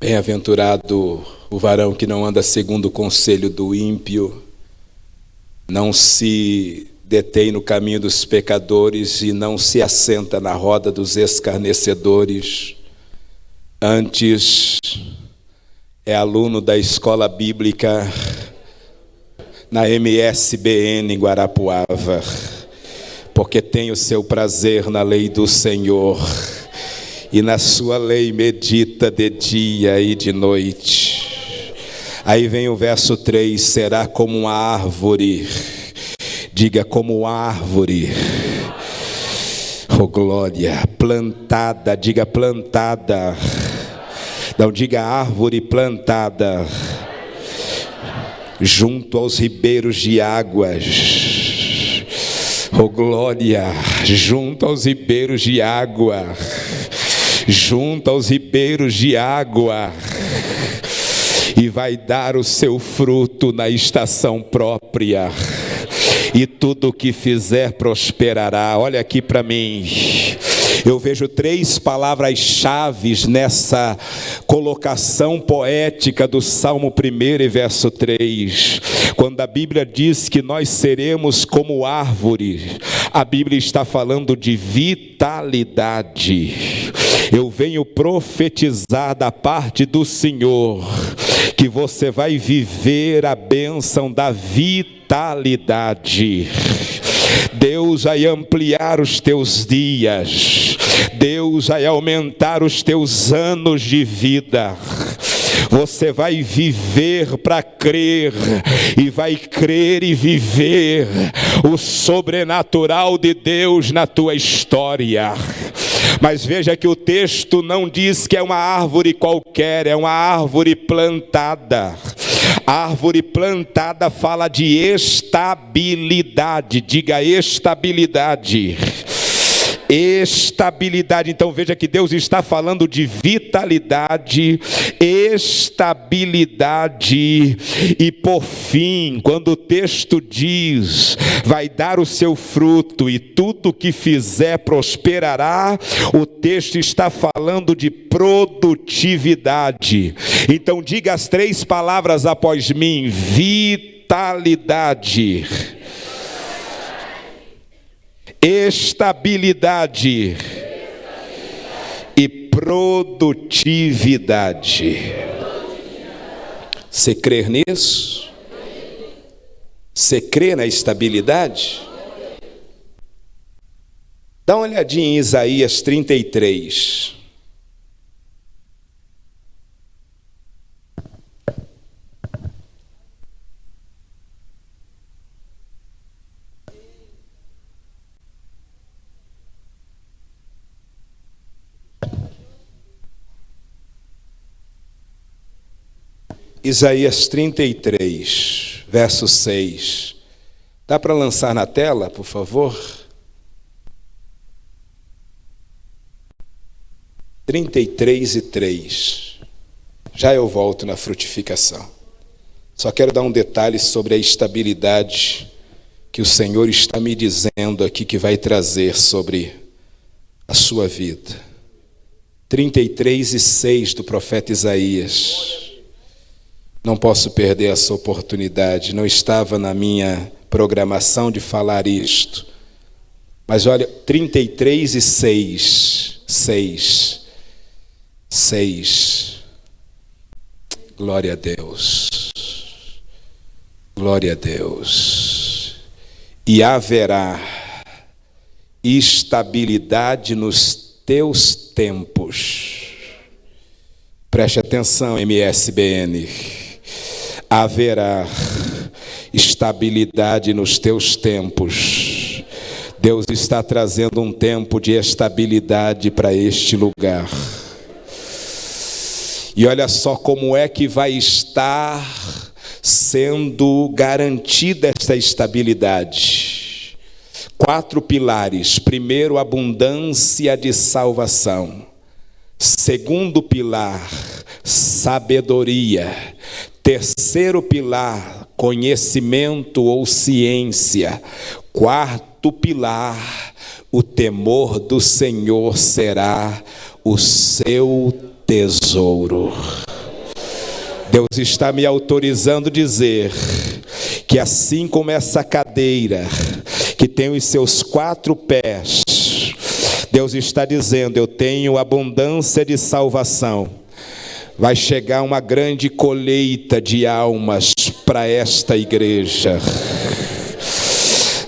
Bem-aventurado o varão que não anda segundo o conselho do ímpio, não se detém no caminho dos pecadores e não se assenta na roda dos escarnecedores. Antes, é aluno da escola bíblica na MSBN em Guarapuava, porque tem o seu prazer na lei do Senhor. e na sua lei medita de dia e de noite. Aí vem o verso 3, será como uma árvore, diga como árvore, oh glória, plantada, diga plantada, não diga árvore plantada, junto aos ribeiros de águas, oh glória, junto aos ribeiros de água, junto aos ribeiros de água, e vai dar o seu fruto na estação própria, e tudo o que fizer prosperará. Olha aqui para mim, eu vejo 3 palavras-chave nessa colocação poética do Salmo 1 e verso 3. Quando a Bíblia diz que nós seremos como árvore, a Bíblia está falando de vitalidade. Eu venho profetizar da parte do Senhor que você vai viver a bênção da vitalidade. Deus vai ampliar os teus dias, Deus vai aumentar os teus anos de vida. Você vai viver para crer, e vai crer e viver o sobrenatural de Deus na tua história. Mas veja que o texto não diz que é uma árvore qualquer, é uma árvore plantada. A árvore plantada fala de estabilidade, diga estabilidade. Estabilidade, então veja que Deus está falando de vitalidade, estabilidade, e por fim, quando o texto diz, vai dar o seu fruto e tudo que fizer prosperará, o texto está falando de produtividade. Então diga as 3 palavras após mim: vitalidade, estabilidade e produtividade. Você crê nisso? Você crê na estabilidade? Dá uma olhadinha em Isaías 33. Isaías 33, verso 6. Dá para lançar na tela, por favor? 33 e 3. Já eu volto na frutificação. Só quero dar um detalhe sobre a estabilidade que o Senhor está me dizendo aqui que vai trazer sobre a sua vida. 33 e 6 do profeta Isaías. Não posso perder essa oportunidade, não estava na minha programação de falar isto. Mas olha, 33 e 6. Glória a Deus. Glória a Deus. E haverá estabilidade nos teus tempos. Preste atenção, MSBN. Haverá estabilidade nos teus tempos. Deus está trazendo um tempo de estabilidade para este lugar. E olha só como é que vai estar sendo garantida esta estabilidade. 4 pilares. Primeiro, abundância de salvação. Segundo pilar, sabedoria. Terceiro pilar, conhecimento ou ciência. Quarto pilar, o temor do Senhor será o seu tesouro. Deus está me autorizando a dizer que assim como essa cadeira, que tem os seus 4 pés, Deus está dizendo, eu tenho abundância de salvação. Vai chegar uma grande colheita de almas para esta igreja.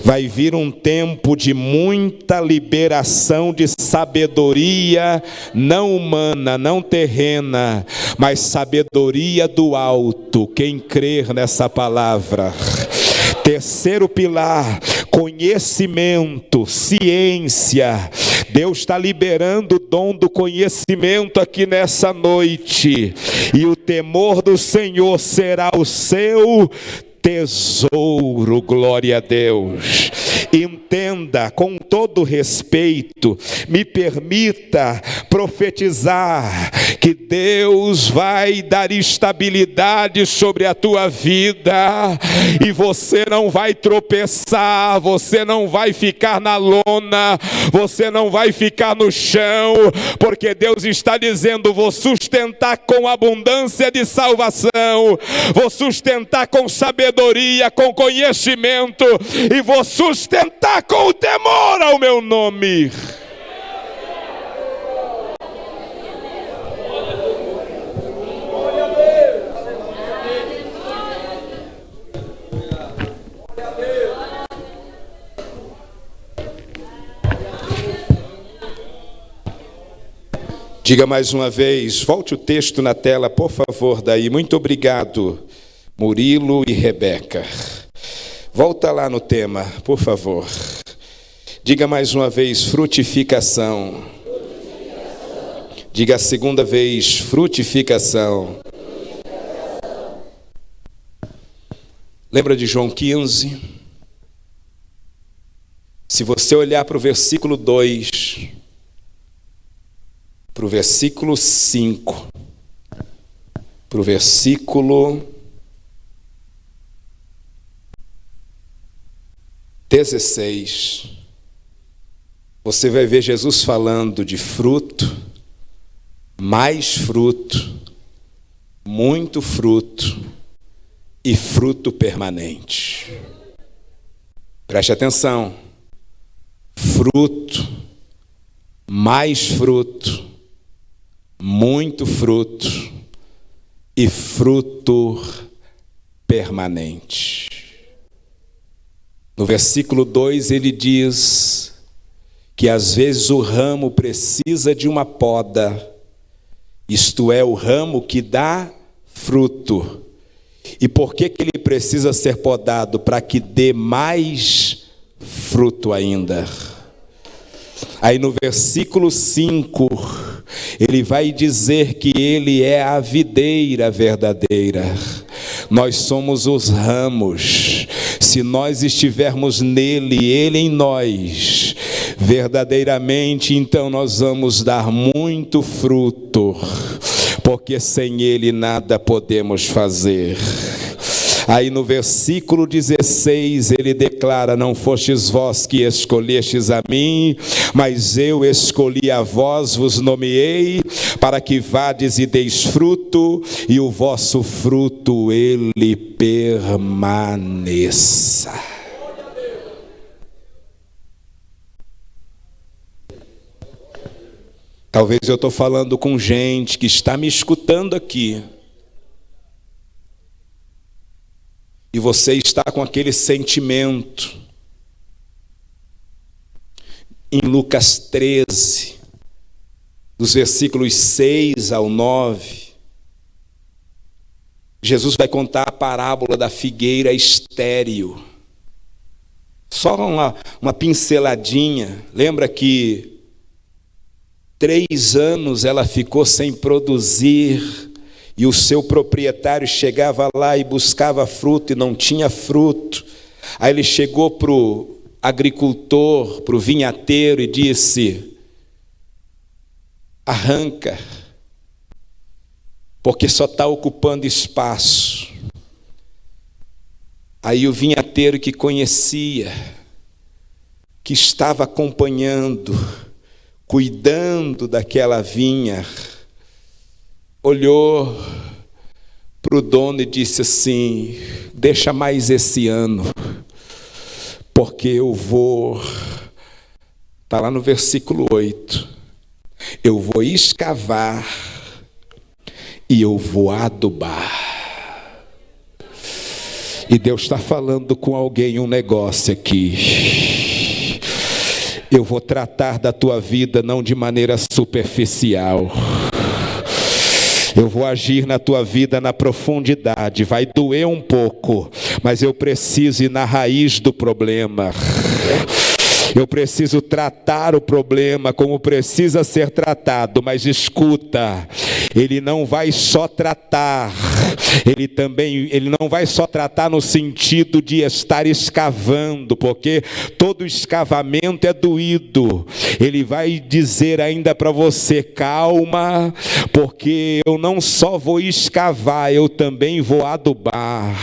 Vai vir um tempo de muita liberação de sabedoria, não humana, não terrena, mas sabedoria do alto. Quem crer nessa palavra? Terceiro pilar, conhecimento, ciência. Deus está liberando o dom do conhecimento aqui nessa noite. E o temor do Senhor será o seu tesouro, glória a Deus. Entenda com todo respeito, me permita profetizar que Deus vai dar estabilidade sobre a tua vida e você não vai tropeçar, você não vai ficar na lona, você não vai ficar no chão, porque Deus está dizendo: vou sustentar com abundância de salvação, vou sustentar com sabedoria, com conhecimento e vou sustentar com o temor ao meu nome. Diga mais uma vez, volte o texto na tela, por favor, daí. Muito obrigado, Murilo e Rebeca. Volta lá no tema, por favor. Diga mais uma vez, frutificação. Diga a segunda vez, frutificação. Lembra de João 15? Se você olhar para o versículo 2, para o versículo 5, para o versículo 16, você vai ver Jesus falando de fruto, mais fruto, muito fruto e fruto permanente. Preste atenção. Fruto, mais fruto, muito fruto e fruto permanente. No versículo 2 ele diz que às vezes o ramo precisa de uma poda, isto é, o ramo que dá fruto. E por que ele precisa ser podado? Para que dê mais fruto ainda. Aí no versículo 5, ele vai dizer que ele é a videira verdadeira. Nós somos os ramos. Se nós estivermos nele, ele em nós, verdadeiramente, então nós vamos dar muito fruto, porque sem ele nada podemos fazer. Aí no versículo 16 ele declara: não fostes vós que escolhestes a mim, mas eu escolhi a vós, vos nomeei, para que vades e deis fruto, e o vosso fruto ele permaneça. Talvez eu estou falando com gente que está me escutando aqui, e você está com aquele sentimento. Em Lucas 13, dos versículos 6 ao 9, Jesus vai contar a parábola da figueira estéril. Só uma pinceladinha. Lembra que 3 anos ela ficou sem produzir, e o seu proprietário chegava lá e buscava fruto e não tinha fruto. Aí ele chegou para o agricultor, para o vinhateiro e disse: arranca, porque só está ocupando espaço. Aí o vinhateiro, que conhecia, que estava acompanhando, cuidando daquela vinha, olhou para o dono e disse assim: deixa mais esse ano, porque eu vou, está lá no versículo 8, eu vou escavar e eu vou adubar. E Deus está falando com alguém um negócio aqui. Eu vou tratar da tua vida não de maneira superficial. Eu vou agir na tua vida na profundidade. Vai doer um pouco, mas eu preciso ir na raiz do problema. Eu preciso tratar o problema como precisa ser tratado, mas escuta, ele não vai só tratar, ele não vai só tratar no sentido de estar escavando, porque todo escavamento é doído. Ele vai dizer ainda para você: calma, porque eu não só vou escavar, eu também vou adubar.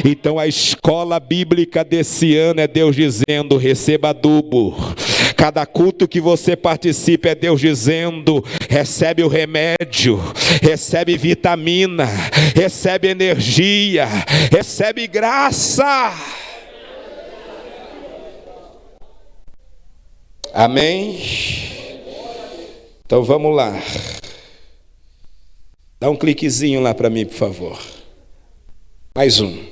Então a escola bíblica desse ano é Deus dizendo: receba adubo. Cada culto que você participa é Deus dizendo: recebe o remédio, recebe vitamina, recebe energia, recebe graça. Amém? Então vamos lá. Dá um cliquezinho lá para mim, por favor. Mais um.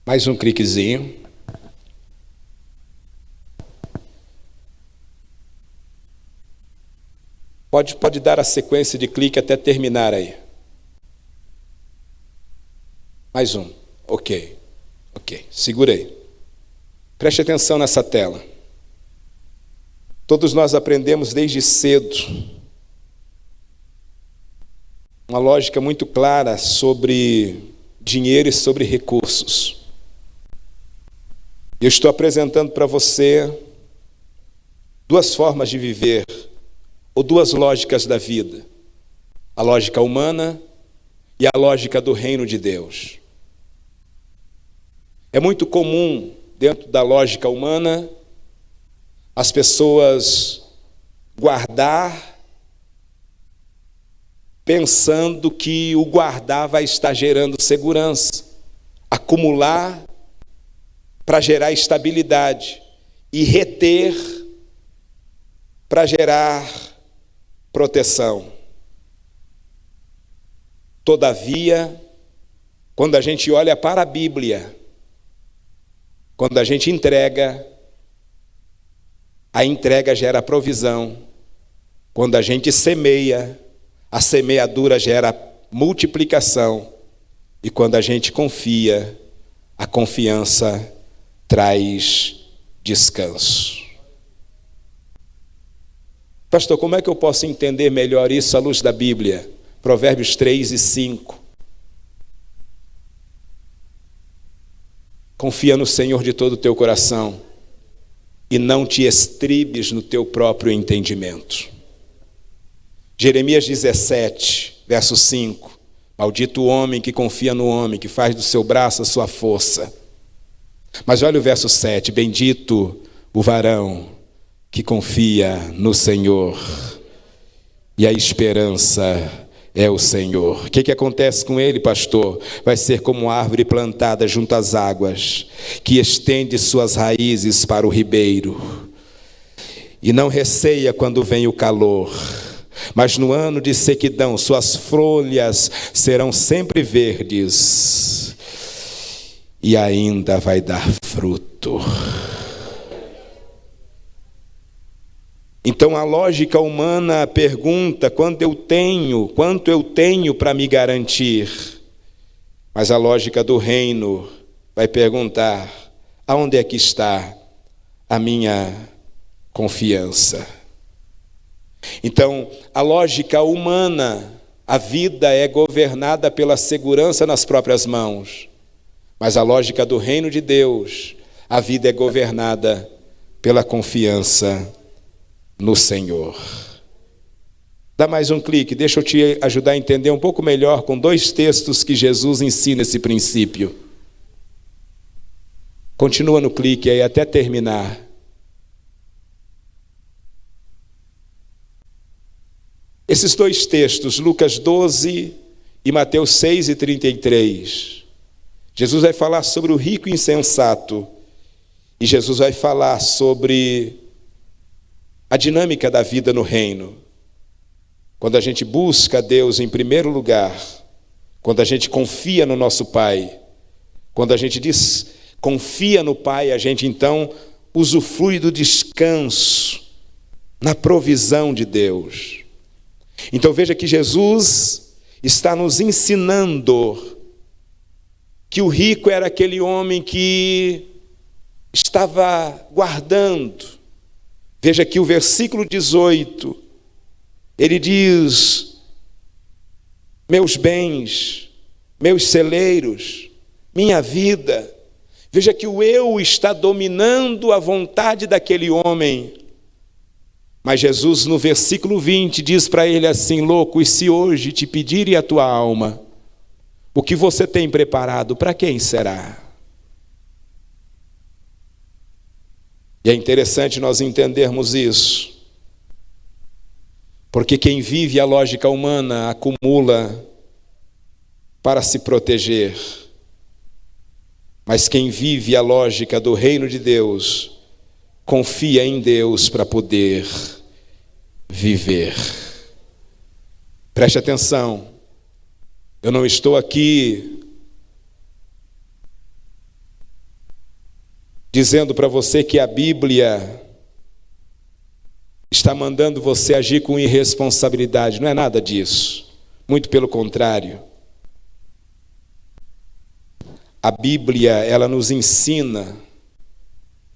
Mais um cliquezinho. Pode dar a sequência de clique até terminar aí. Mais um. Ok. Segurei. Preste atenção nessa tela. Todos nós aprendemos desde cedo uma lógica muito clara sobre dinheiro e sobre recursos. Eu estou apresentando para você duas formas de viver, ou duas lógicas da vida: a lógica humana e a lógica do reino de Deus. É muito comum, dentro da lógica humana, as pessoas guardar, pensando que o guardar vai estar gerando segurança, acumular para gerar estabilidade e reter para gerar proteção. Todavia, quando a gente olha para a Bíblia, quando a gente entrega, a entrega gera provisão. Quando a gente semeia, a semeadura gera multiplicação. E quando a gente confia, a confiança traz descanso. Pastor, como é que eu posso entender melhor isso à luz da Bíblia? Provérbios 3 e 5. Confia no Senhor de todo o teu coração e não te estribes no teu próprio entendimento. Jeremias 17, verso 5. Maldito o homem que confia no homem, que faz do seu braço a sua força. Mas olha o verso 7. Bendito o varão que confia no Senhor, e a esperança é o Senhor. O que acontece com ele, pastor? Vai ser como árvore plantada junto às águas, que estende suas raízes para o ribeiro, e não receia quando vem o calor, mas no ano de sequidão suas folhas serão sempre verdes, e ainda vai dar fruto. Então a lógica humana pergunta quanto eu tenho para me garantir. Mas a lógica do reino vai perguntar: aonde é que está a minha confiança? Então, a lógica humana, a vida é governada pela segurança nas próprias mãos. Mas a lógica do reino de Deus, a vida é governada pela confiança no Senhor. Dá mais um clique, deixa eu te ajudar a entender um pouco melhor com dois textos que Jesus ensina esse princípio. Continua no clique aí até terminar. Esses dois textos, Lucas 12 e Mateus 6 e 33. Jesus vai falar sobre o rico insensato e Jesus vai falar sobre a dinâmica da vida no reino. Quando a gente busca Deus em primeiro lugar, Quando a gente confia no nosso Pai, quando a gente diz confia no Pai, a gente então usufrui do descanso, na provisão de Deus. Então veja que Jesus está nos ensinando que o rico era aquele homem que estava guardando. Veja que o versículo 18, ele diz: meus bens, meus celeiros, minha vida. Veja que o eu está dominando a vontade daquele homem. Mas Jesus, no versículo 20, diz para ele assim: louco, e se hoje te pedirem a tua alma, o que você tem preparado, para quem será? E é interessante nós entendermos isso, porque quem vive a lógica humana acumula para se proteger, mas quem vive a lógica do reino de Deus confia em Deus para poder viver. Preste atenção, eu não estou aqui dizendo para você que a Bíblia está mandando você agir com irresponsabilidade, não é nada disso, muito pelo contrário. A Bíblia, ela nos ensina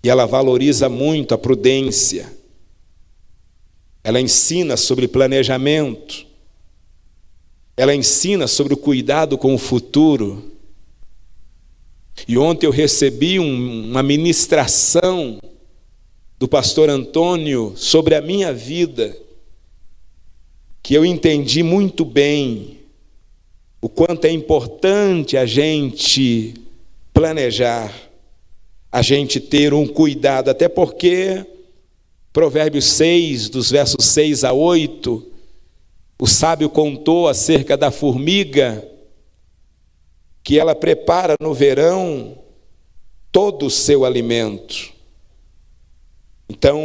e ela valoriza muito a prudência. Ela ensina sobre planejamento. Ela ensina sobre o cuidado com o futuro. E ontem eu recebi uma ministração do pastor Antônio sobre a minha vida, que eu entendi muito bem o quanto é importante a gente planejar, a gente ter um cuidado, até porque Provérbios 6, dos versos 6 a 8, o sábio contou acerca da formiga, que ela prepara no verão todo o seu alimento. Então,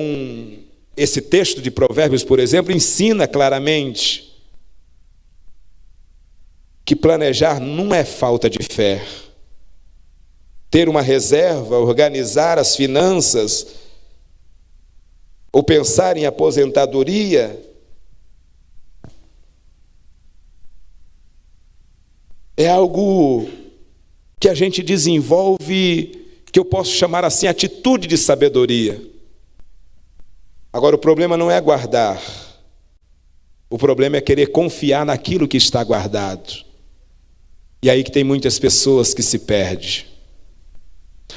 esse texto de Provérbios, por exemplo, ensina claramente que planejar não é falta de fé. Ter uma reserva, organizar as finanças, ou pensar em aposentadoria, é algo que a gente desenvolve, que eu posso chamar assim, atitude de sabedoria. Agora, o problema não é guardar. O problema é querer confiar naquilo que está guardado. E aí que tem muitas pessoas que se perdem.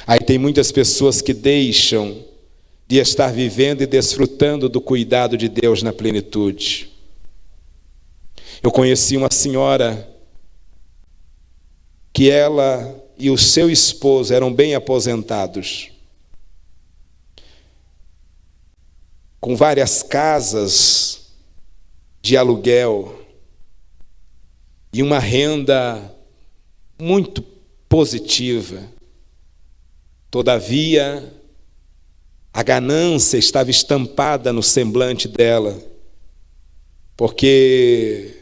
Aí tem muitas pessoas que deixam de estar vivendo e desfrutando do cuidado de Deus na plenitude. Eu conheci uma senhora que ela e o seu esposo eram bem aposentados, com várias casas de aluguel e uma renda muito positiva. Todavia, a ganância estava estampada no semblante dela, porque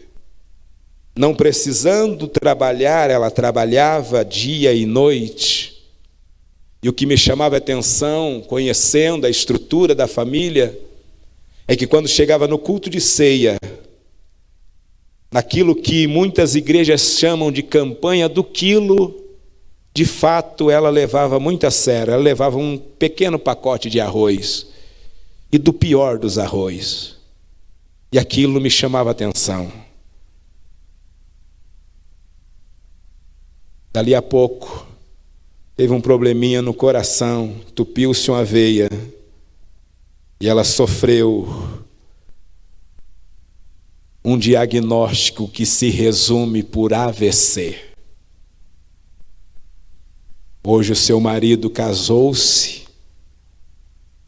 não precisando trabalhar, ela trabalhava dia e noite. E o que me chamava a atenção, conhecendo a estrutura da família, é que quando chegava no culto de ceia, naquilo que muitas igrejas chamam de campanha do quilo, de fato ela levava muito a sério. Ela levava um pequeno pacote de arroz, e do pior dos arroz. E aquilo me chamava a atenção. Dali a pouco, teve um probleminha no coração, entupiu-se uma veia, e ela sofreu um diagnóstico que se resume por AVC. Hoje o seu marido casou-se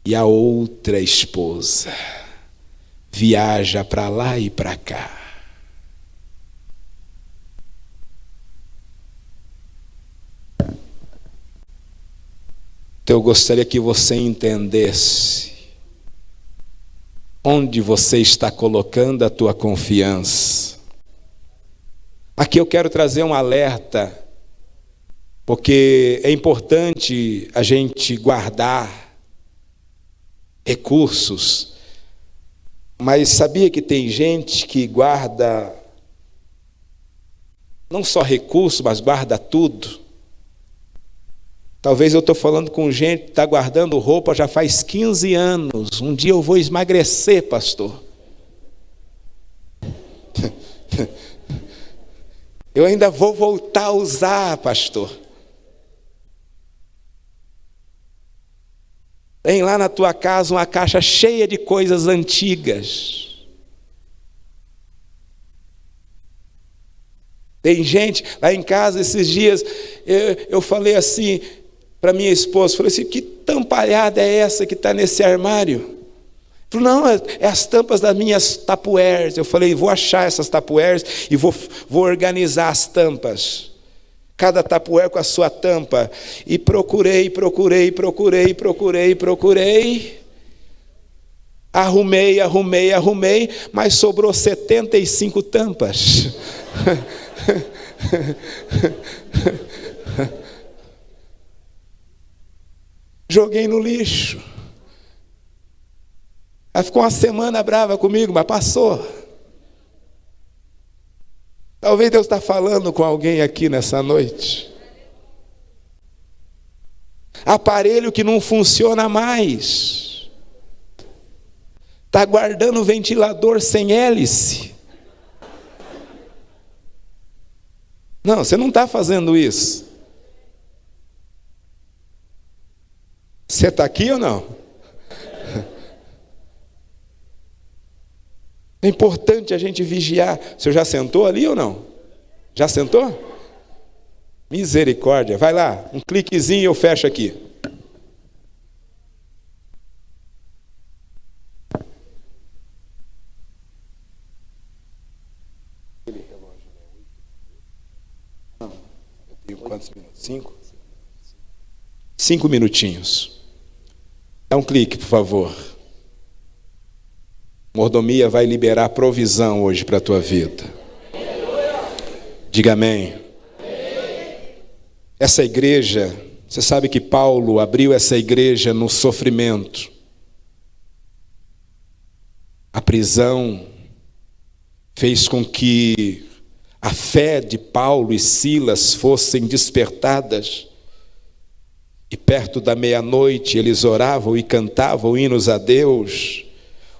e a outra esposa viaja para lá e para cá. Então eu gostaria que você entendesse onde você está colocando a tua confiança. Aqui eu quero trazer um alerta, porque é importante a gente guardar recursos, mas sabia que tem gente que guarda não só recursos, mas guarda tudo? Talvez eu estou falando com gente que está guardando roupa já faz 15 anos. Um dia eu vou emagrecer, pastor. Eu ainda vou voltar a usar, pastor. Tem lá na tua casa uma caixa cheia de coisas antigas. Tem gente lá em casa esses dias, eu falei assim para minha esposa, falei assim, que tampalhada é essa que está nesse armário? Falei, não, é as tampas das minhas tapueres. Eu falei, vou achar essas tapueres e vou organizar as tampas. Cada tapuer com a sua tampa. E procurei. Arrumei, mas sobrou 75 tampas. Joguei no lixo. Ela ficou uma semana brava comigo, mas passou. Talvez Deus está falando com alguém aqui nessa noite. Aparelho que não funciona mais. Está guardando o ventilador sem hélice. Não, você não está fazendo isso. Você está aqui ou não? É importante a gente vigiar. Você já sentou ali ou não? Já sentou? Misericórdia. Vai lá, um cliquezinho e eu fecho aqui. Eu tenho quantos minutos? 5? 5 minutinhos. Dá um clique, por favor. Mordomia vai liberar provisão hoje para a tua vida. Diga amém. Essa igreja, você sabe que Paulo abriu essa igreja no sofrimento. A prisão fez com que a fé de Paulo e Silas fossem despertadas. E perto da meia-noite eles oravam e cantavam hinos a Deus.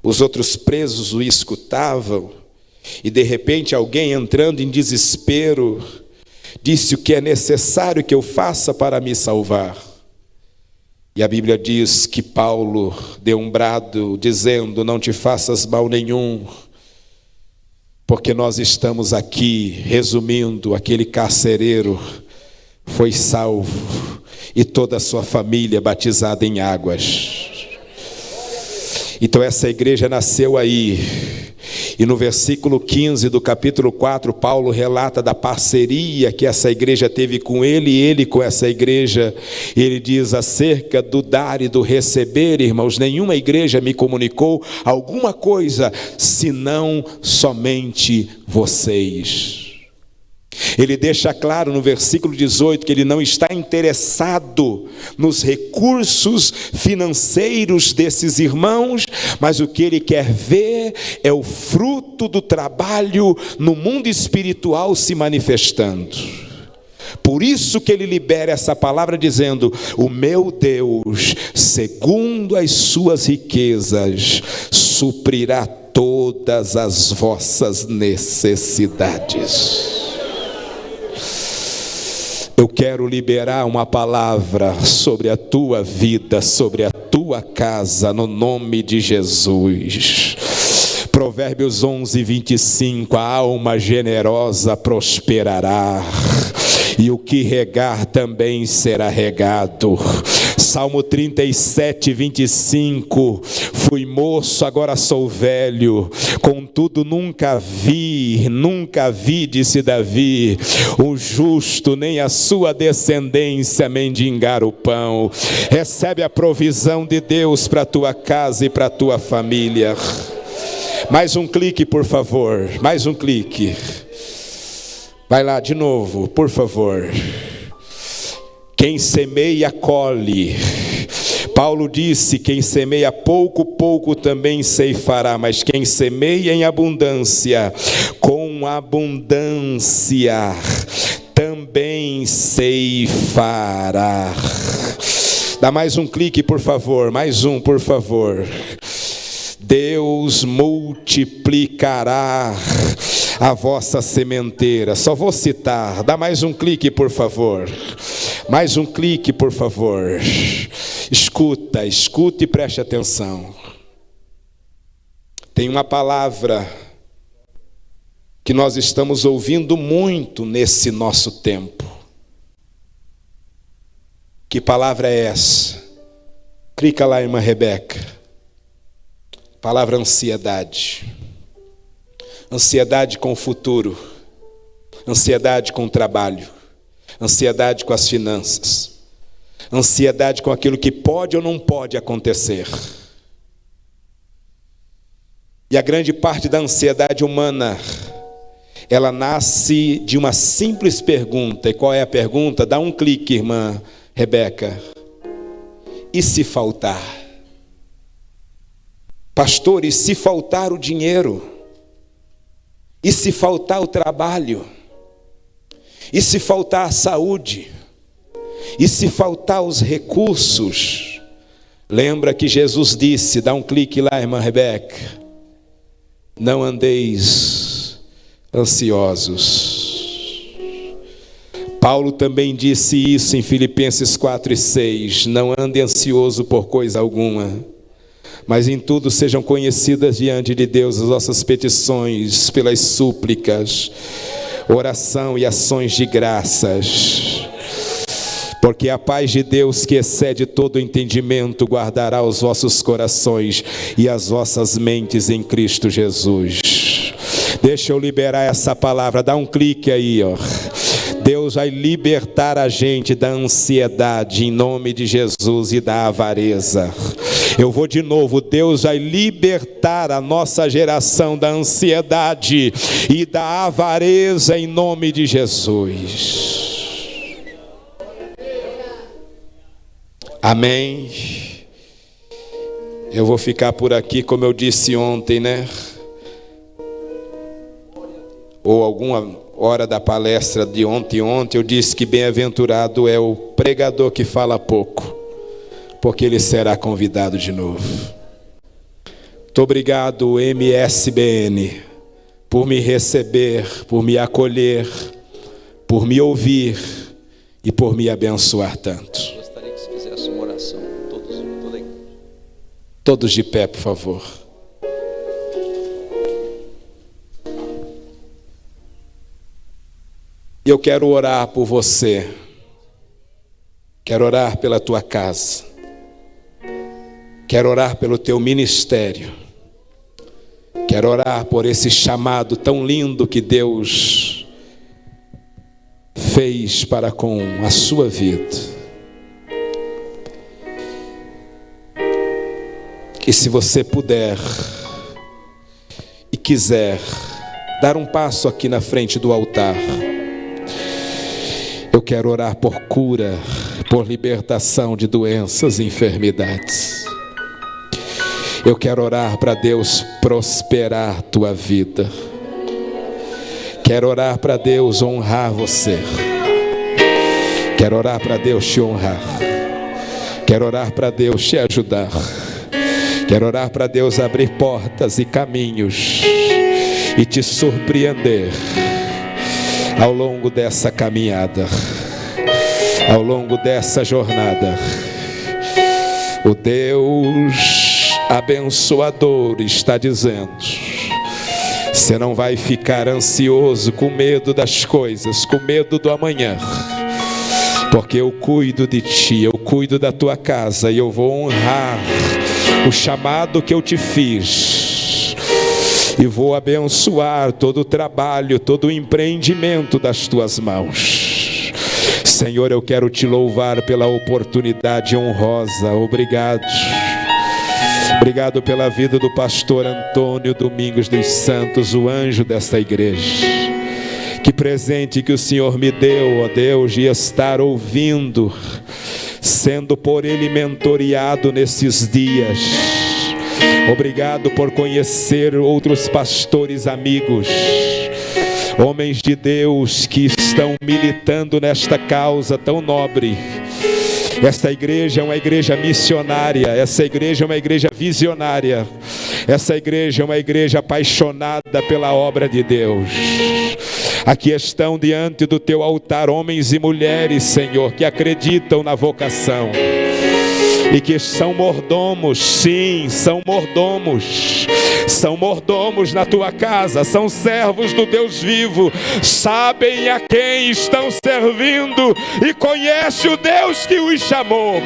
Os outros presos o escutavam, e de repente alguém entrando em desespero, disse o que é necessário que eu faça para me salvar. E a Bíblia diz que Paulo deu um brado, dizendo, não te faças mal nenhum, porque nós estamos aqui, resumindo, aquele carcereiro foi salvo, e toda a sua família batizada em águas. Então essa igreja nasceu aí, e no versículo 15 do capítulo 4, Paulo relata da parceria que essa igreja teve com ele e ele com essa igreja. Ele diz acerca do dar e do receber, irmãos, nenhuma igreja me comunicou alguma coisa, senão somente vocês. Ele deixa claro no versículo 18 que ele não está interessado nos recursos financeiros desses irmãos, mas o que ele quer ver é o fruto do trabalho no mundo espiritual se manifestando. Por isso que ele libera essa palavra dizendo, o meu Deus, segundo as suas riquezas, suprirá todas as vossas necessidades. Eu quero liberar uma palavra sobre a tua vida, sobre a tua casa, no nome de Jesus. Provérbios 11:25, a alma generosa prosperará, e o que regar também será regado. Salmo 37:25, fui moço, agora sou velho, contudo nunca vi, disse Davi, o justo nem a sua descendência mendigar o pão. Recebe a provisão de Deus para a tua casa e para a tua família. Mais um clique, por favor, mais um clique. Vai lá de novo, por favor. Quem semeia, colhe. Paulo disse: quem semeia pouco, pouco também ceifará, mas quem semeia em abundância, com abundância também ceifará. Dá mais um clique, por favor, mais um, por favor. Deus multiplicará a vossa sementeira. Só vou citar. Dá mais um clique, por favor. Mais um clique, por favor. Escuta e preste atenção. Tem uma palavra que nós estamos ouvindo muito nesse nosso tempo. Que palavra é essa? Clica lá, irmã Rebeca. Palavra ansiedade. Ansiedade com o futuro. Ansiedade com o trabalho. Ansiedade com as finanças. Ansiedade com aquilo que pode ou não pode acontecer. E a grande parte da ansiedade humana, ela nasce de uma simples pergunta. E qual é a pergunta? Dá um clique, irmã Rebeca. E se faltar? Pastor, e se faltar o dinheiro? E se faltar o trabalho? E se faltar a saúde? E se faltar os recursos? Lembra que Jesus disse, dá um clique lá, irmã Rebeca, não andeis ansiosos. Paulo também disse isso em Filipenses 4:6, não ande ansioso por coisa alguma, mas em tudo sejam conhecidas diante de Deus as vossas petições, pelas súplicas, oração e ações de graças. Porque a paz de Deus, que excede todo entendimento, guardará os vossos corações e as vossas mentes em Cristo Jesus. Deixa eu liberar essa palavra, dá um clique aí, ó. Deus vai libertar a gente da ansiedade em nome de Jesus e da avareza. Eu vou de novo, Deus vai libertar a nossa geração da ansiedade e da avareza em nome de Jesus. Amém. Eu vou ficar por aqui, como eu disse ontem, né? Ou alguma hora da palestra de ontem eu disse que bem-aventurado é o pregador que fala pouco, porque ele será convidado de novo. Muito obrigado, MSBN, por me receber, por me acolher, por me ouvir e por me abençoar tanto. Todos de pé, por favor. Eu quero orar por você. Quero orar pela tua casa. Quero orar pelo teu ministério. Quero orar por esse chamado tão lindo que Deus fez para com a sua vida. E se você puder e quiser dar um passo aqui na frente do altar, eu quero orar por cura, por libertação de doenças e enfermidades. Eu quero orar para Deus prosperar tua vida. Quero orar para Deus honrar você. Quero orar para Deus te honrar. Quero orar para Deus te ajudar. Quero orar para Deus abrir portas e caminhos e te surpreender ao longo dessa caminhada, ao longo dessa jornada. O Deus abençoador está dizendo: você não vai ficar ansioso, com medo das coisas, com medo do amanhã, porque eu cuido de ti, eu cuido da tua casa e eu vou honrar o chamado que eu te fiz, e vou abençoar todo o trabalho, todo o empreendimento das tuas mãos. Senhor, eu quero te louvar pela oportunidade honrosa. Obrigado. Obrigado pela vida do pastor Antônio Domingos dos Santos, o anjo desta igreja. Que presente que o Senhor me deu, ó Deus, de estar ouvindo, sendo por Ele mentoreado nesses dias. Obrigado por conhecer outros pastores amigos, homens de Deus que estão militando nesta causa tão nobre. Esta igreja é uma igreja missionária, essa igreja é uma igreja visionária, essa igreja é uma igreja apaixonada pela obra de Deus. Aqui estão diante do teu altar homens e mulheres, Senhor, que acreditam na vocação e que são mordomos, sim, são mordomos na tua casa, são servos do Deus vivo, sabem a quem estão servindo e conhecem o Deus que os chamou.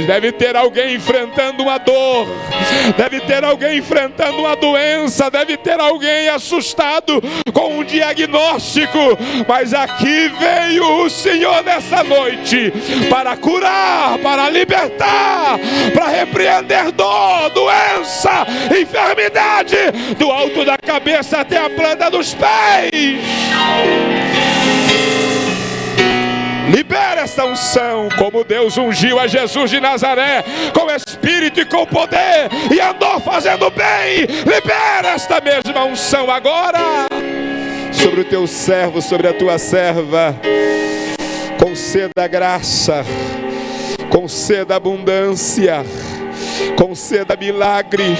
Deve ter alguém enfrentando uma dor, deve ter alguém enfrentando uma doença, deve ter alguém assustado com um diagnóstico, mas aqui veio o Senhor nessa noite para curar, para libertar, para repreender dor, doença, enfermidade, do alto da cabeça até a planta dos pés. Libera essa unção, como Deus ungiu a Jesus de Nazaré, com espírito e com poder, e andou fazendo bem. Libera esta mesma unção agora sobre o teu servo, sobre a tua serva. Conceda graça, conceda abundância, conceda milagres,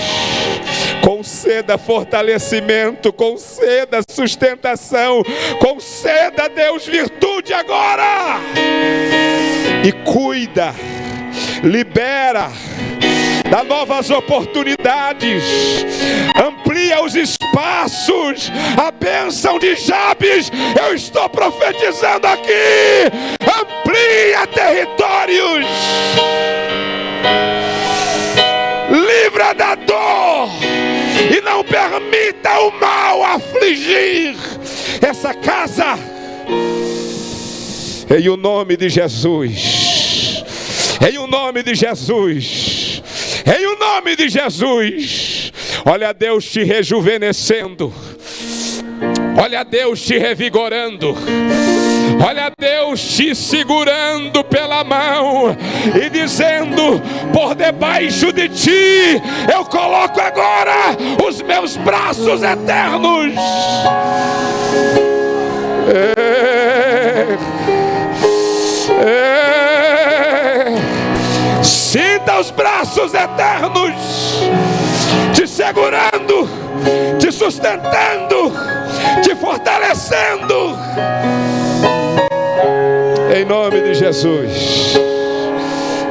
conceda fortalecimento, conceda sustentação, conceda, Deus, virtude agora. E cuida, libera, dá novas oportunidades, amplia os espaços, a bênção de Jabes, eu estou profetizando aqui, amplia territórios, livra da dor e não permita o mal afligir essa casa, em o nome de Jesus, em o nome de Jesus, em o nome de Jesus. Olha Deus te rejuvenescendo, olha Deus te revigorando, olha Deus te segurando pela mão e dizendo: por debaixo de ti eu coloco agora os meus braços eternos. Sinta os braços eternos te segurando, te sustentando, te fortalecendo. Em nome de Jesus,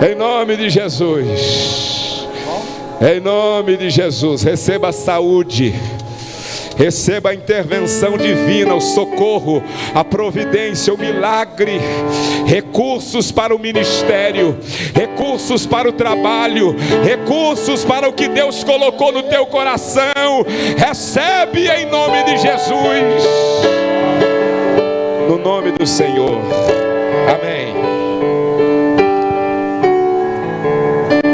em nome de Jesus, em nome de Jesus, receba a saúde, receba a intervenção divina, o socorro, a providência, o milagre, recursos para o ministério, recursos para o trabalho, recursos para o que Deus colocou no teu coração. Recebe em nome de Jesus, no nome do Senhor. Amém.